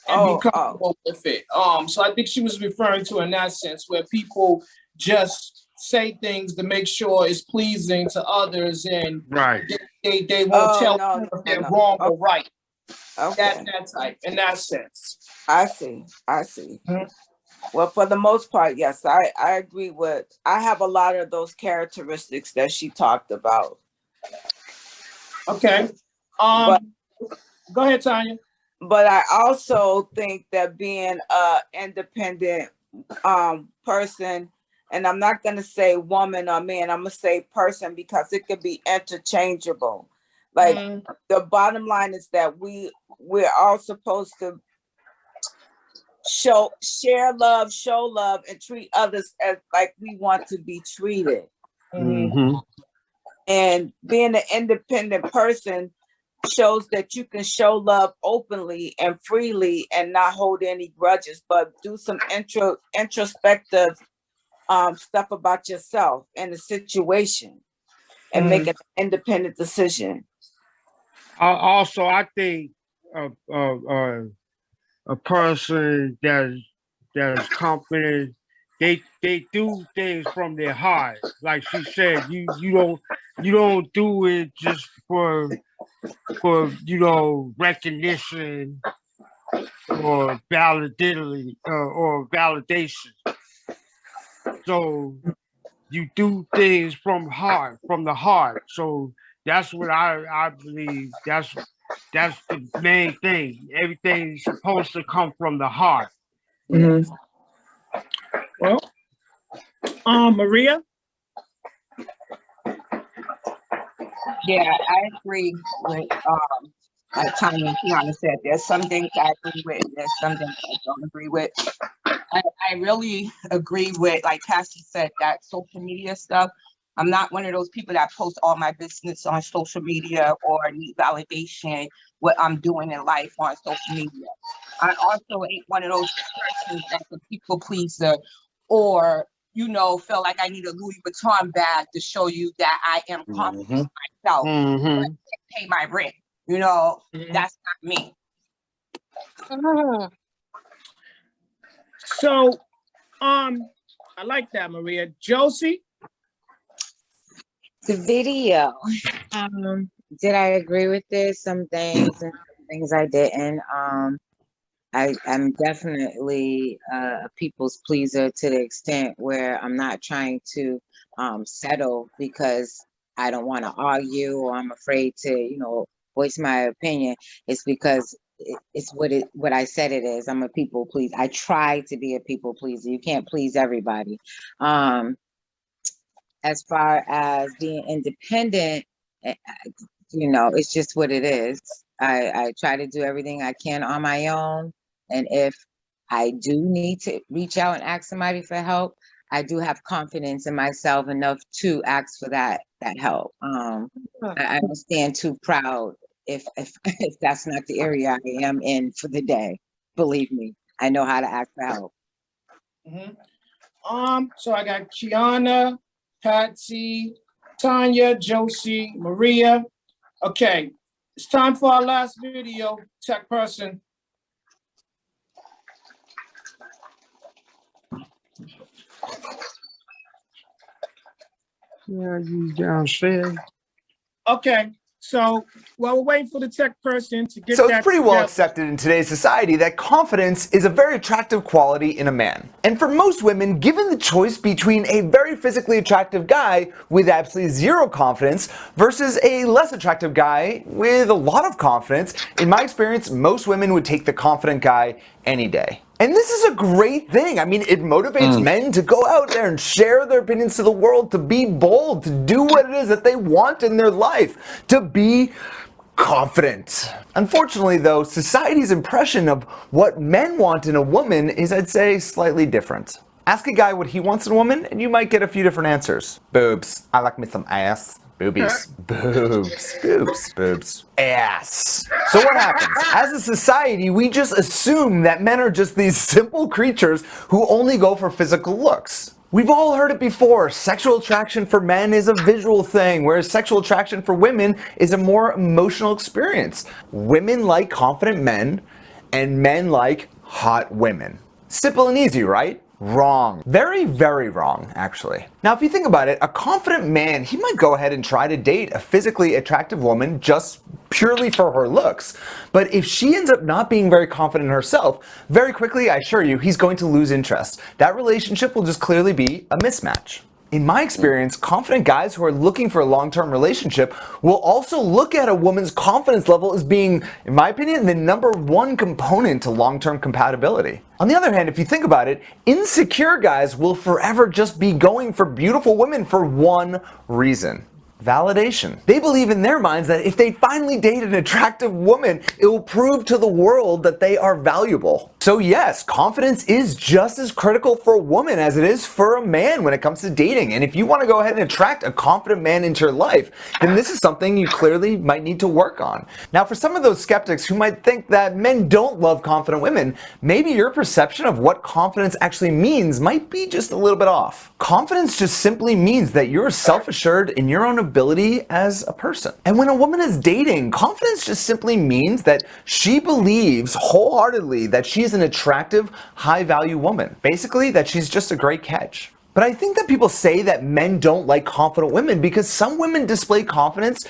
B: and be comfortable with it. So I think she was referring to in that sense where people just say things to make sure it's pleasing to others and
I: Right.
B: they won't tell
D: no,
B: them if they're wrong or right.
D: Okay.
B: That type, in that sense.
D: I see. Well, for the most part, yes, I agree with, I have a lot of those characteristics that she talked about.
B: Okay.
D: But
B: go ahead, Tanya.
D: But I also think that being a independent person, and I'm not gonna say woman or man, I'm gonna say person because it could be interchangeable. Like the bottom line is that we're all supposed to share love, show love, and treat others as like we want to be treated.
I: Mm-hmm.
D: And being an independent person shows that you can show love openly and freely and not hold any grudges, but do some introspective stuff about yourself and the situation and make an independent decision.
I: Also, I think a person that's confident, they do things from their heart. Like she said, you don't do it just for recognition or validation. So you do things from the heart. So that's what I believe. That's the main thing. Everything's supposed to come from the heart.
B: Well, Maria.
F: Yeah, I agree with like Tanya and Kiana said. There's some things I agree with, and there's some things I don't agree with. I really agree with, like Cassie said, that social media stuff. I'm not one of those people that post all my business on social media or need validation what I'm doing in life on social media. I also ain't one of those persons that's a people pleaser or, you know, feel like I need a Louis Vuitton bag to show you that I am confident in myself, but pay my rent. You know, that's not me.
B: So, I like that, Maria. Josie?
E: The video. Did I agree with this? Some things and some things I didn't. I'm definitely a people's pleaser to the extent where I'm not trying to settle because I don't want to argue or I'm afraid to, you know, voice my opinion. It's because it's what I said it is. I'm a people pleaser. I try to be a people pleaser. You can't please everybody. As far as being independent, you know, it's just what it is. I try to do everything I can on my own. And if I do need to reach out and ask somebody for help, I do have confidence in myself enough to ask for that help. I don't stand too proud if if that's not the area I am in for the day. Believe me, I know how to ask for help.
B: So I got Kiana, Patsy, Tanya, Josie, Maria. Okay, it's time for our last video, tech person.
I: Yeah, you downstairs.
B: Okay, so while we're waiting for the tech person to get
O: So
B: that
O: it's pretty well
B: together.
O: accepted in today's society that confidence is a very attractive quality in a man. And for most women, given the choice between a very physically attractive guy with absolutely zero confidence versus a less attractive guy with a lot of confidence, in my experience, most women would take the confident guy any day. And this is a great thing. I mean, it motivates men to go out there and share their opinions to the world, to be bold, to do what it is that they want in their life, to be confident. Unfortunately, though, society's impression of what men want in a woman is, I'd say, slightly different. Ask a guy what he wants in a woman, and you might get a few different answers. Boobs. I like me some ass. Boobies. Boobs. Boobs. Boobs. Ass. So what happens? As a society, we just assume that men are just these simple creatures who only go for physical looks. We've all heard it before. Sexual attraction for men is a visual thing, whereas sexual attraction for women is a more emotional experience. Women like confident men, and men like hot women. Simple and easy, right? Wrong. Very, very wrong, actually. Now, if you think about it, a confident man, he might go ahead and try to date a physically attractive woman just purely for her looks. But if she ends up not being very confident in herself, very quickly, I assure you, he's going to lose interest. That relationship will just clearly be a mismatch. In my experience, confident guys who are looking for a long-term relationship will also look at a woman's confidence level as being, in my opinion, the #1 component to long-term compatibility. On the other hand, if you think about it, insecure guys will forever just be going for beautiful women for one reason: validation. They believe in their minds that if they finally date an attractive woman, it will prove to the world that they are valuable. So yes, confidence is just as critical for a woman as it is for a man when it comes to dating. And if you want to go ahead and attract a confident man into your life, then this is something you clearly might need to work on. Now, for some of those skeptics who might think that men don't love confident women, maybe your perception of what confidence actually means might be just a little bit off. Confidence just simply means that you're self-assured in your own ability as a person. And when a woman is dating, confidence just simply means that she believes wholeheartedly that she is an attractive, high-value woman. Basically, that she's just a great catch. But I think that people say that men don't like confident women because some women display confidence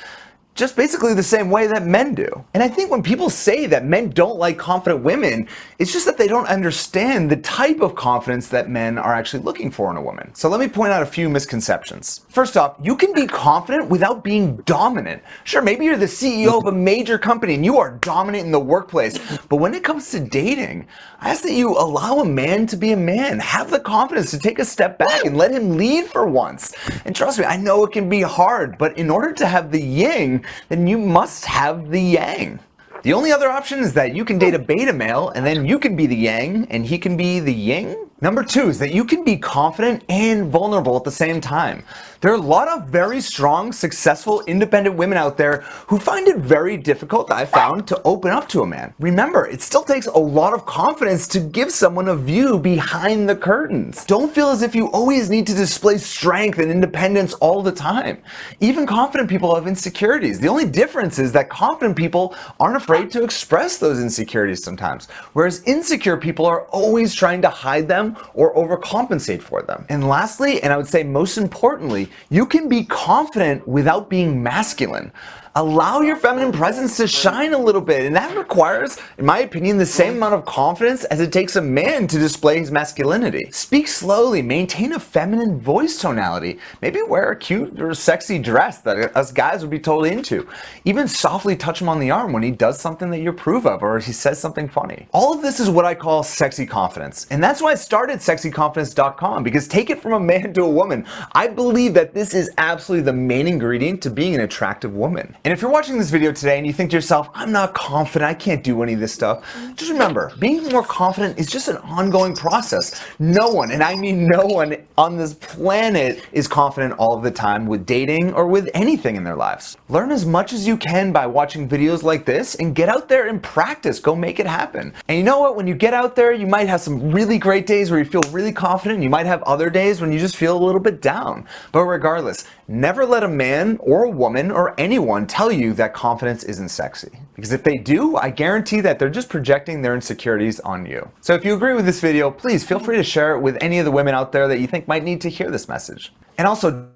O: just basically the same way that men do. And I think when people say that men don't like confident women, it's just that they don't understand the type of confidence that men are actually looking for in a woman. So let me point out a few misconceptions. First off, you can be confident without being dominant. Sure, maybe you're the CEO of a major company and you are dominant in the workplace, but when it comes to dating, I ask that you allow a man to be a man. Have the confidence to take a step back and let him lead for once. And trust me, I know it can be hard, but in order to have the yin, then you must have the yang. The only other option is that you can date a beta male and then you can be the yang and he can be the yin. Number 2 is that you can be confident and vulnerable at the same time. There are a lot of very strong, successful, independent women out there who find it very difficult, I found, to open up to a man. Remember, it still takes a lot of confidence to give someone a view behind the curtains. Don't feel as if you always need to display strength and independence all the time. Even confident people have insecurities. The only difference is that confident people aren't afraid to express those insecurities sometimes, whereas insecure people are always trying to hide them or overcompensate for them. And lastly, and I would say most importantly, you can be confident without being masculine. Allow your feminine presence to shine a little bit, and that requires, in my opinion, the same amount of confidence as it takes a man to display his masculinity. Speak slowly, maintain a feminine voice tonality, maybe wear a cute or sexy dress that us guys would be totally into. Even softly touch him on the arm when he does something that you approve of or he says something funny. All of this is what I call sexy confidence, and that's why I started sexyconfidence.com, because take it from a man to a woman, I believe that this is absolutely the main ingredient to being an attractive woman. And if you're watching this video today and you think to yourself, I'm not confident, I can't do any of this stuff, just remember, being more confident is just an ongoing process. No one, and I mean no one on this planet is confident all of the time with dating or with anything in their lives. Learn as much as you can by watching videos like this and get out there and practice, go make it happen. And you know what, when you get out there, you might have some really great days where you feel really confident, you might have other days when you just feel a little bit down. But regardless, never let a man or a woman or anyone tell you that confidence isn't sexy. Because if they do, I guarantee that they're just projecting their insecurities on you. So if you agree with this video, please feel free to share it with any of the women out there that you think might need to hear this message. And also,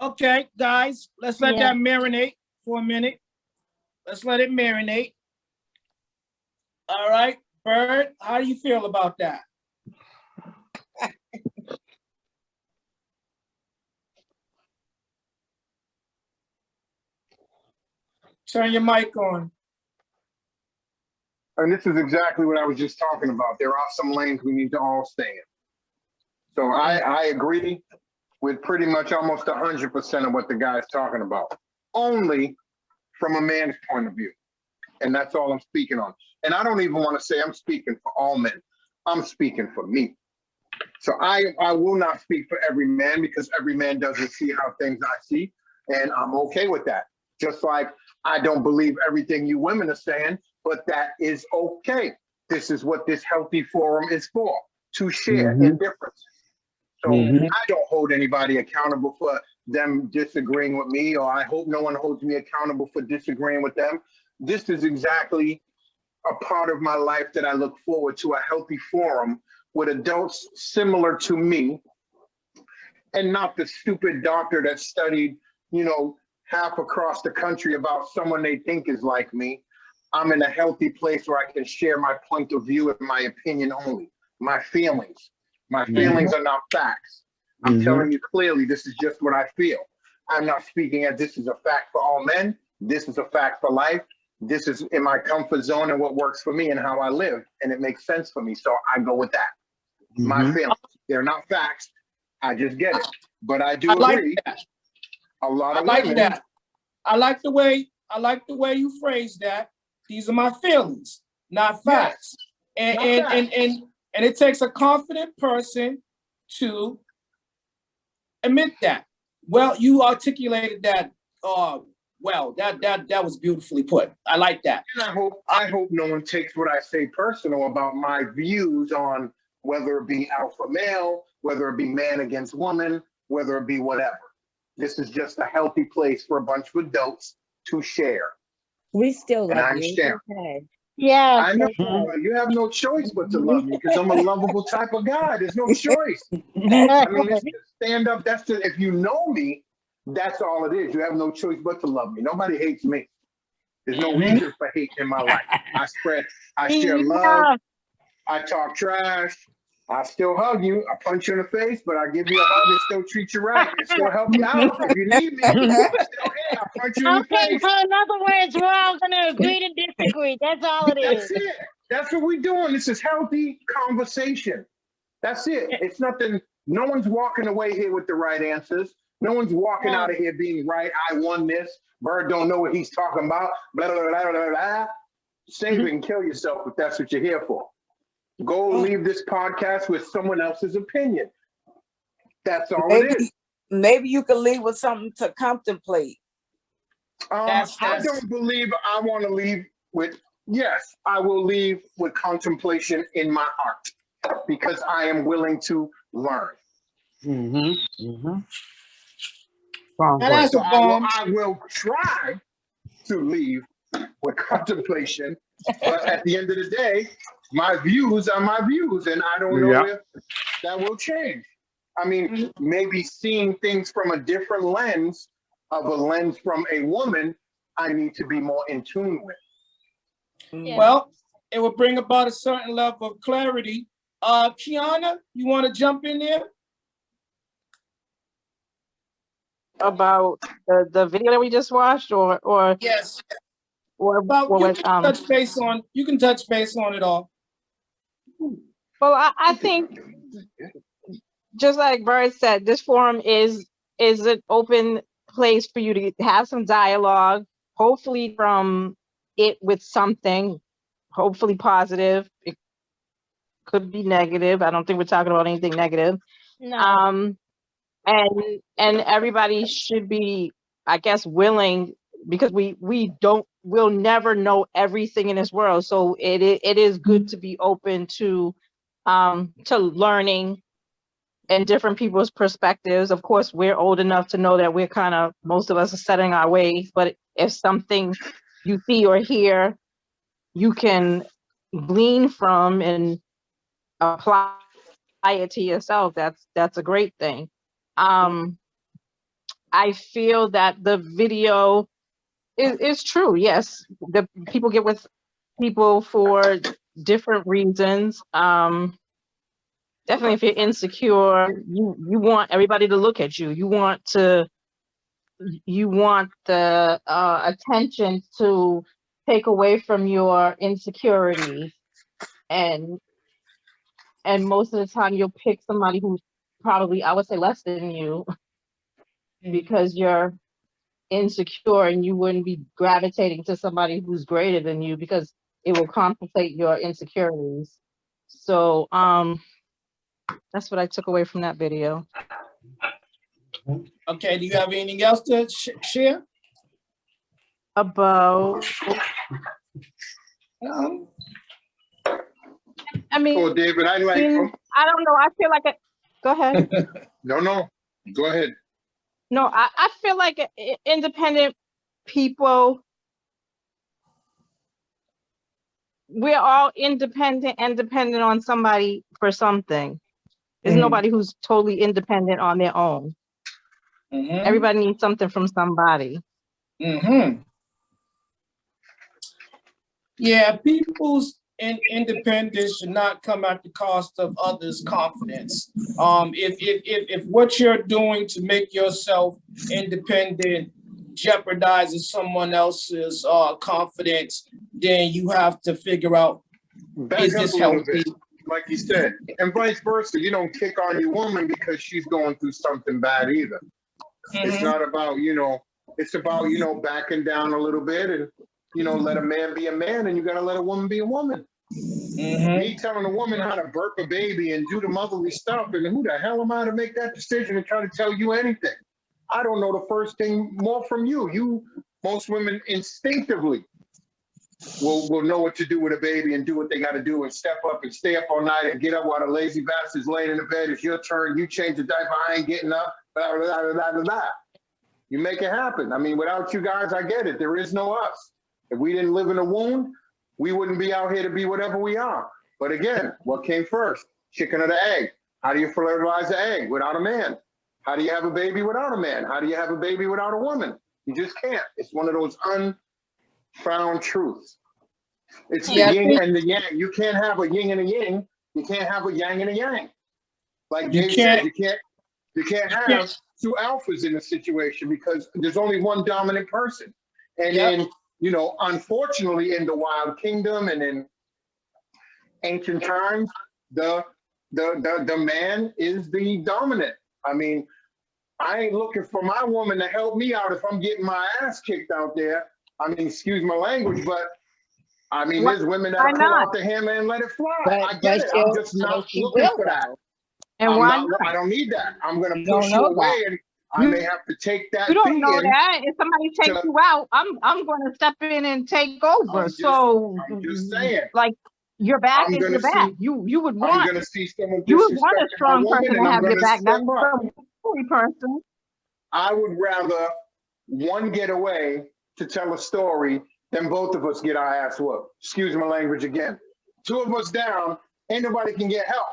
B: Okay, guys, let's let that marinate for a minute. Let's let it marinate. All right, Bird, how do you feel about that? Turn your mic on.
G: And this is exactly what I was just talking about. There are some lanes we need to all stay in. So I agree with pretty much almost 100% of what the guy's talking about, only from a man's point of view. And that's all I'm speaking on. And I don't even want to say I'm speaking for all men. I'm speaking for me. So I will not speak for every man, because every man doesn't see how things I see. And I'm okay with that. Just like I don't believe everything you women are saying, but that is okay. This is what this healthy forum is for, to share in difference. So I don't hold anybody accountable for them disagreeing with me, or I hope no one holds me accountable for disagreeing with them. This is exactly a part of my life that I look forward to, a healthy forum with adults similar to me, and not the stupid doctor that studied, half across the country about someone they think is like me. I'm in a healthy place where I can share my point of view and my opinion only, my feelings. My feelings are not facts. I'm telling you clearly, this is just what I feel. I'm not speaking as this is a fact for all men. This is a fact for life. This is in my comfort zone and what works for me and how I live. And it makes sense for me. So I go with that. My feelings, they're not facts. I just get it. But I do agree. A lot of women.
B: That. I like the way you phrase that. These are my feelings, not facts. Yes. And it takes a confident person to admit that. Well, you articulated that well. That was beautifully put. I like that.
G: And I hope no one takes what I say personal about my views on whether it be alpha male, whether it be man against woman, whether it be whatever. This is just a healthy place for a bunch of adults to share.
E: We still love
G: I'm
E: you.
G: sharing.
E: Okay.
C: Yeah.
G: I know you have no choice but to love me, because I'm a lovable type of guy. There's no choice. I mean, it's just stand up. If you know me, that's all it is. You have no choice but to love me. Nobody hates me. There's no reason for hate in my life. I share love. I talk trash. I still hug you. I punch you in the face, but I give you a hug and still treat you right and still help you out if you need me. Still here. I punch you in the face.
C: So in other words, we're all going to agree to disagree. That's all it is.
G: That's it. That's what we're doing. This is healthy conversation. That's it. It's nothing. No one's walking away here with the right answers. No one's walking out of here being right. I won this. Bird don't know what he's talking about. Blah, blah, blah, blah, blah. Save it and kill yourself if that's what you're here for. go leave this podcast with someone else's opinion. That's all it
D: Maybe
G: is.
D: maybe you can leave with something to contemplate.
G: I don't believe I want to leave with, yes, I will leave with contemplation in my heart because I am willing to learn.
B: And that's
G: So
B: a bomb.
G: I will try to leave with contemplation, but at the end of the day, my views are my views, and I don't know if that will change. I mean, maybe seeing things from a different lens, of a lens from a woman, I need to be more in tune with.
C: Yeah.
B: Well, it will bring about a certain level of clarity. Kiana, you want to jump in there?
M: About the video that we just watched, or
B: yes,
M: or
B: well,
M: what
B: you
M: was
B: can touch base on it all.
M: Well, I think just like Bird said, this forum is an open place for you to have some dialogue, hopefully from it with something, hopefully positive. It could be negative. I don't think we're talking about anything negative.
C: No.
M: And everybody should be, I guess, willing, because we'll never know everything in this world. So it is good to be open to learning and different people's perspectives. Of course, we're old enough to know that most of us are setting our ways, but if something you see or hear, you can glean from and apply it to yourself, that's a great thing. I feel that the video is true. Yes, the people get with people for different reasons. Definitely, if you're insecure, you want everybody to look at you. You want the attention to take away from your insecurities, and most of the time you'll pick somebody who's probably, I would say, less than you, because you're insecure, and you wouldn't be gravitating to somebody who's greater than you because it will compensate your insecurities. So that's what I took away from that video.
B: Okay, do you have anything else to share?
M: About I mean,
G: Oh, David, I like him.
M: I don't know. I feel like go ahead.
G: No, go ahead.
M: No, I feel like independent people, we're all independent and dependent on somebody for something. There's nobody who's totally independent on their own. Everybody needs something from somebody.
B: Yeah, people's independence should not come at the cost of others' confidence. If what you're doing to make yourself independent jeopardizes someone else's confidence, then you have to figure out, is this healthy?
G: Like you said, and vice versa. You don't kick on your woman because she's going through something bad either. It's not about, it's about, backing down a little bit and, let a man be a man, and you got to let a woman be a woman. Me telling a woman how to burp a baby and do the motherly stuff, and who the hell am I to make that decision and try to tell you anything? I don't know the first thing more from you. Most women instinctively will know what to do with a baby and do what they got to do and step up and stay up all night and get up while the lazy bastard's laying in the bed. It's your turn. You change the diaper. I ain't getting up. Blah, blah, blah, blah, blah, blah. You make it happen. I mean, without you guys, I get it. There is no us. If we didn't live in a womb, we wouldn't be out here to be whatever we are. But again, what came first? Chicken or the egg? How do you fertilize the egg without a man? How do you have a baby without a man? How do you have a baby without a woman? You just can't. It's one of those unfound truths. It's the yin and the yang. You can't have a yin and a yin. You can't have a yang and a yang. Like Dave said, you can't have two alphas in a situation because there's only one dominant person. And then, unfortunately, in the Wild Kingdom and in ancient times, the man is the dominant. I mean, I ain't looking for my woman to help me out if I'm getting my ass kicked out there. I mean, excuse my language, but I mean,
M: Why,
G: there's women
M: why
G: that'll pull
M: not?
G: out the hammer and let it fly.
E: But
G: I get it. I'm just not
E: she
G: looking
E: will
G: for that.
E: though.
M: And why not?
G: I don't need that. I'm gonna
E: You don't
G: push you
E: know
G: away,
E: that.
G: and I
M: You,
G: may have to take
M: you
G: that
M: don't know
G: beating
M: that. If somebody takes
G: to.
M: you out, I'm going to step in and take over.
G: I'm just saying.
M: Like, your back
G: I'm
M: is
G: gonna
M: your back.
G: see.
M: You would
G: I'm
M: want
G: gonna see someone
M: you would want a
G: disrespecting my
M: strong
G: woman,
M: person
G: and
M: to
G: I'm
M: have your
G: gonna
M: back, not
G: step up.
M: some bully person.
G: I would rather one get away to tell a story than both of us get our ass whooped. Excuse my language again. Two of us down, ain't nobody can get help.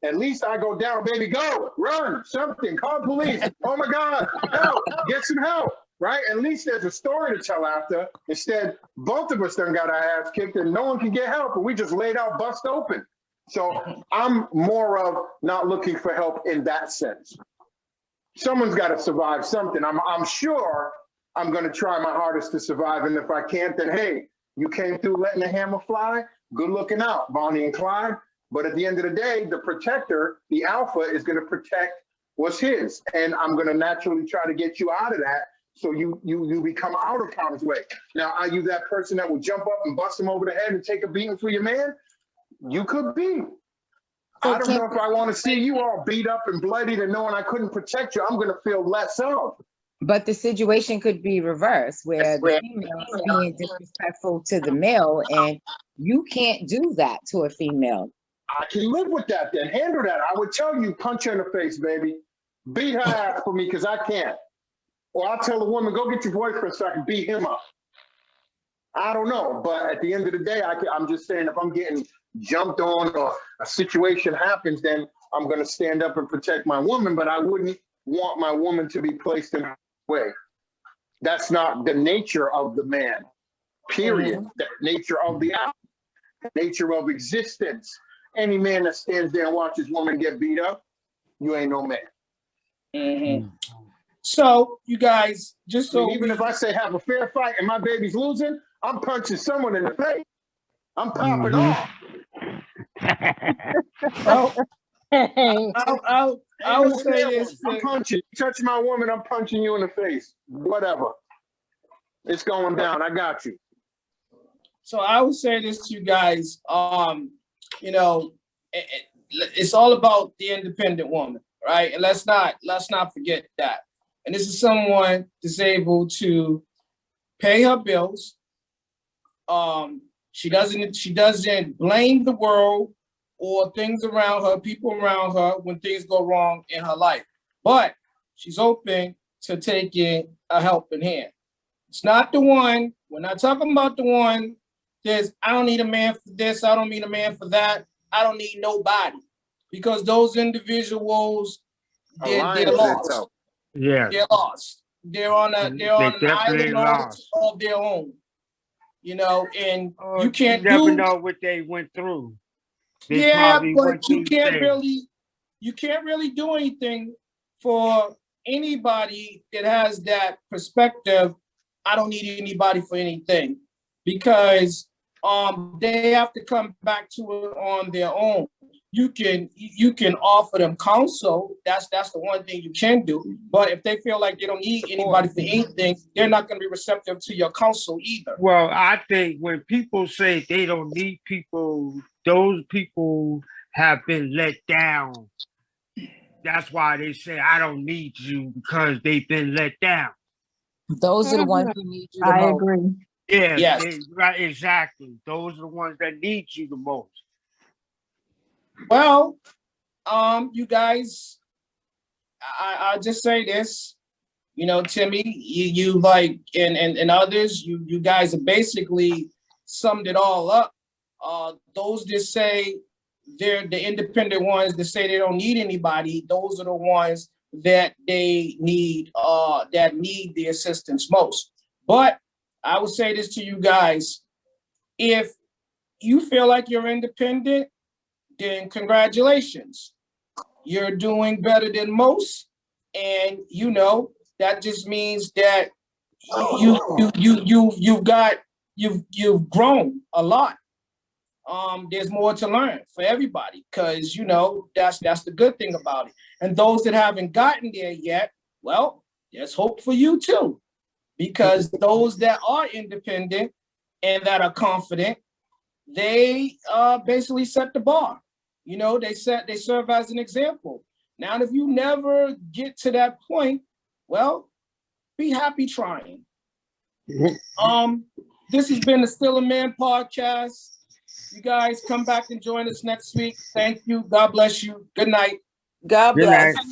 G: At least I go down, baby, go, run, something, call police. Oh my God, help, get some help, right? At least there's a story to tell after. Instead, both of us done got our ass kicked and no one can get help and we just laid out, bust open. So I'm more of not looking for help in that sense. Someone's got to survive something. I'm sure I'm going to try my hardest to survive. And if I can't, then hey, you came through letting the hammer fly. Good looking out, Bonnie and Clyde. But at the end of the day, the protector, the alpha, is going to protect what's his. And I'm going to naturally try to get you out of that so you become out of harm's way. Now, are you that person that will jump up and bust him over the head and take a beating for your man? You could be. I don't know if I want to see you all beat up and bloodied and knowing I couldn't protect you. I'm going to feel less of.
E: But the situation could be reversed where the female is being disrespectful to the male, and you can't do that to a female.
G: I can live with that then. Handle that. I would tell you, punch her in the face, baby. Beat her ass for me because I can't. Or I'll tell the woman, go get your boyfriend so I can beat him up. I don't know. But at the end of the day, I'm just saying if I'm getting jumped on or a situation happens, then I'm going to stand up and protect my woman. But I wouldn't want my woman to be placed in a way. That's not the nature of the man, period.
M: Mm-hmm.
G: The nature of the nature of existence. Any man that stands there and watches woman get beat up, you ain't no man.
B: Mm-hmm. So, you guys, just so
G: even if I say have a fair fight and my baby's losing, I'm punching someone in the face. I'm popping off.
B: Well, I would say this.
G: I'm punching. You touch my woman, I'm punching you in the face. Whatever. It's going down. I got you.
B: So I would say this to you guys. You know, it's all about the independent woman, right? And let's not forget that. And this is someone that's able to pay her bills. She doesn't blame the world or things around her, people around her when things go wrong in her life. But she's open to taking a helping hand. It's not the one. We're not talking about the one. I don't need a man for this. I don't need a man for that. I don't need nobody, because those individuals, they're lost.
I: Yeah,
B: They're lost. They're on an island
I: lost.
B: of their own. You know, and
I: Or
B: you can't
I: never know what they went through. They
B: but you can't really do anything for anybody that has that perspective. I don't need anybody for anything, because they have to come back to it on their own. You can offer them counsel. That's the one thing you can do. But if they feel like they don't need anybody for anything, they're not going to be receptive to your counsel either.
I: Well, I think when people say they don't need people, those people have been let down. That's why they say I don't need you, because they've been let down.
E: Those are the ones who need you the
M: I
E: most.
M: agree.
I: Yeah,
B: Yes.
I: right, exactly. Those are the ones that need you the most.
B: Well, you guys, I'll just say this, you know, Timmy, you like, and others, you guys have basically summed it all up. Those that say they're the independent ones that say they don't need anybody, those are the ones that they need, that need the assistance most. But I would say this to you guys: if you feel like you're independent, then congratulations. You're doing better than most, and you know that just means that you've grown a lot. There's more to learn for everybody, because you know that's the good thing about it. And those that haven't gotten there yet, well, there's hope for you too, because those that are independent, and that are confident, they basically set the bar. You know, they serve as an example. Now, if you never get to that point, well, be happy trying. This has been the Still a Man podcast. You guys come back and join us next week. Thank you. God bless you. Good night.
D: God
I: Good
D: bless.
I: night.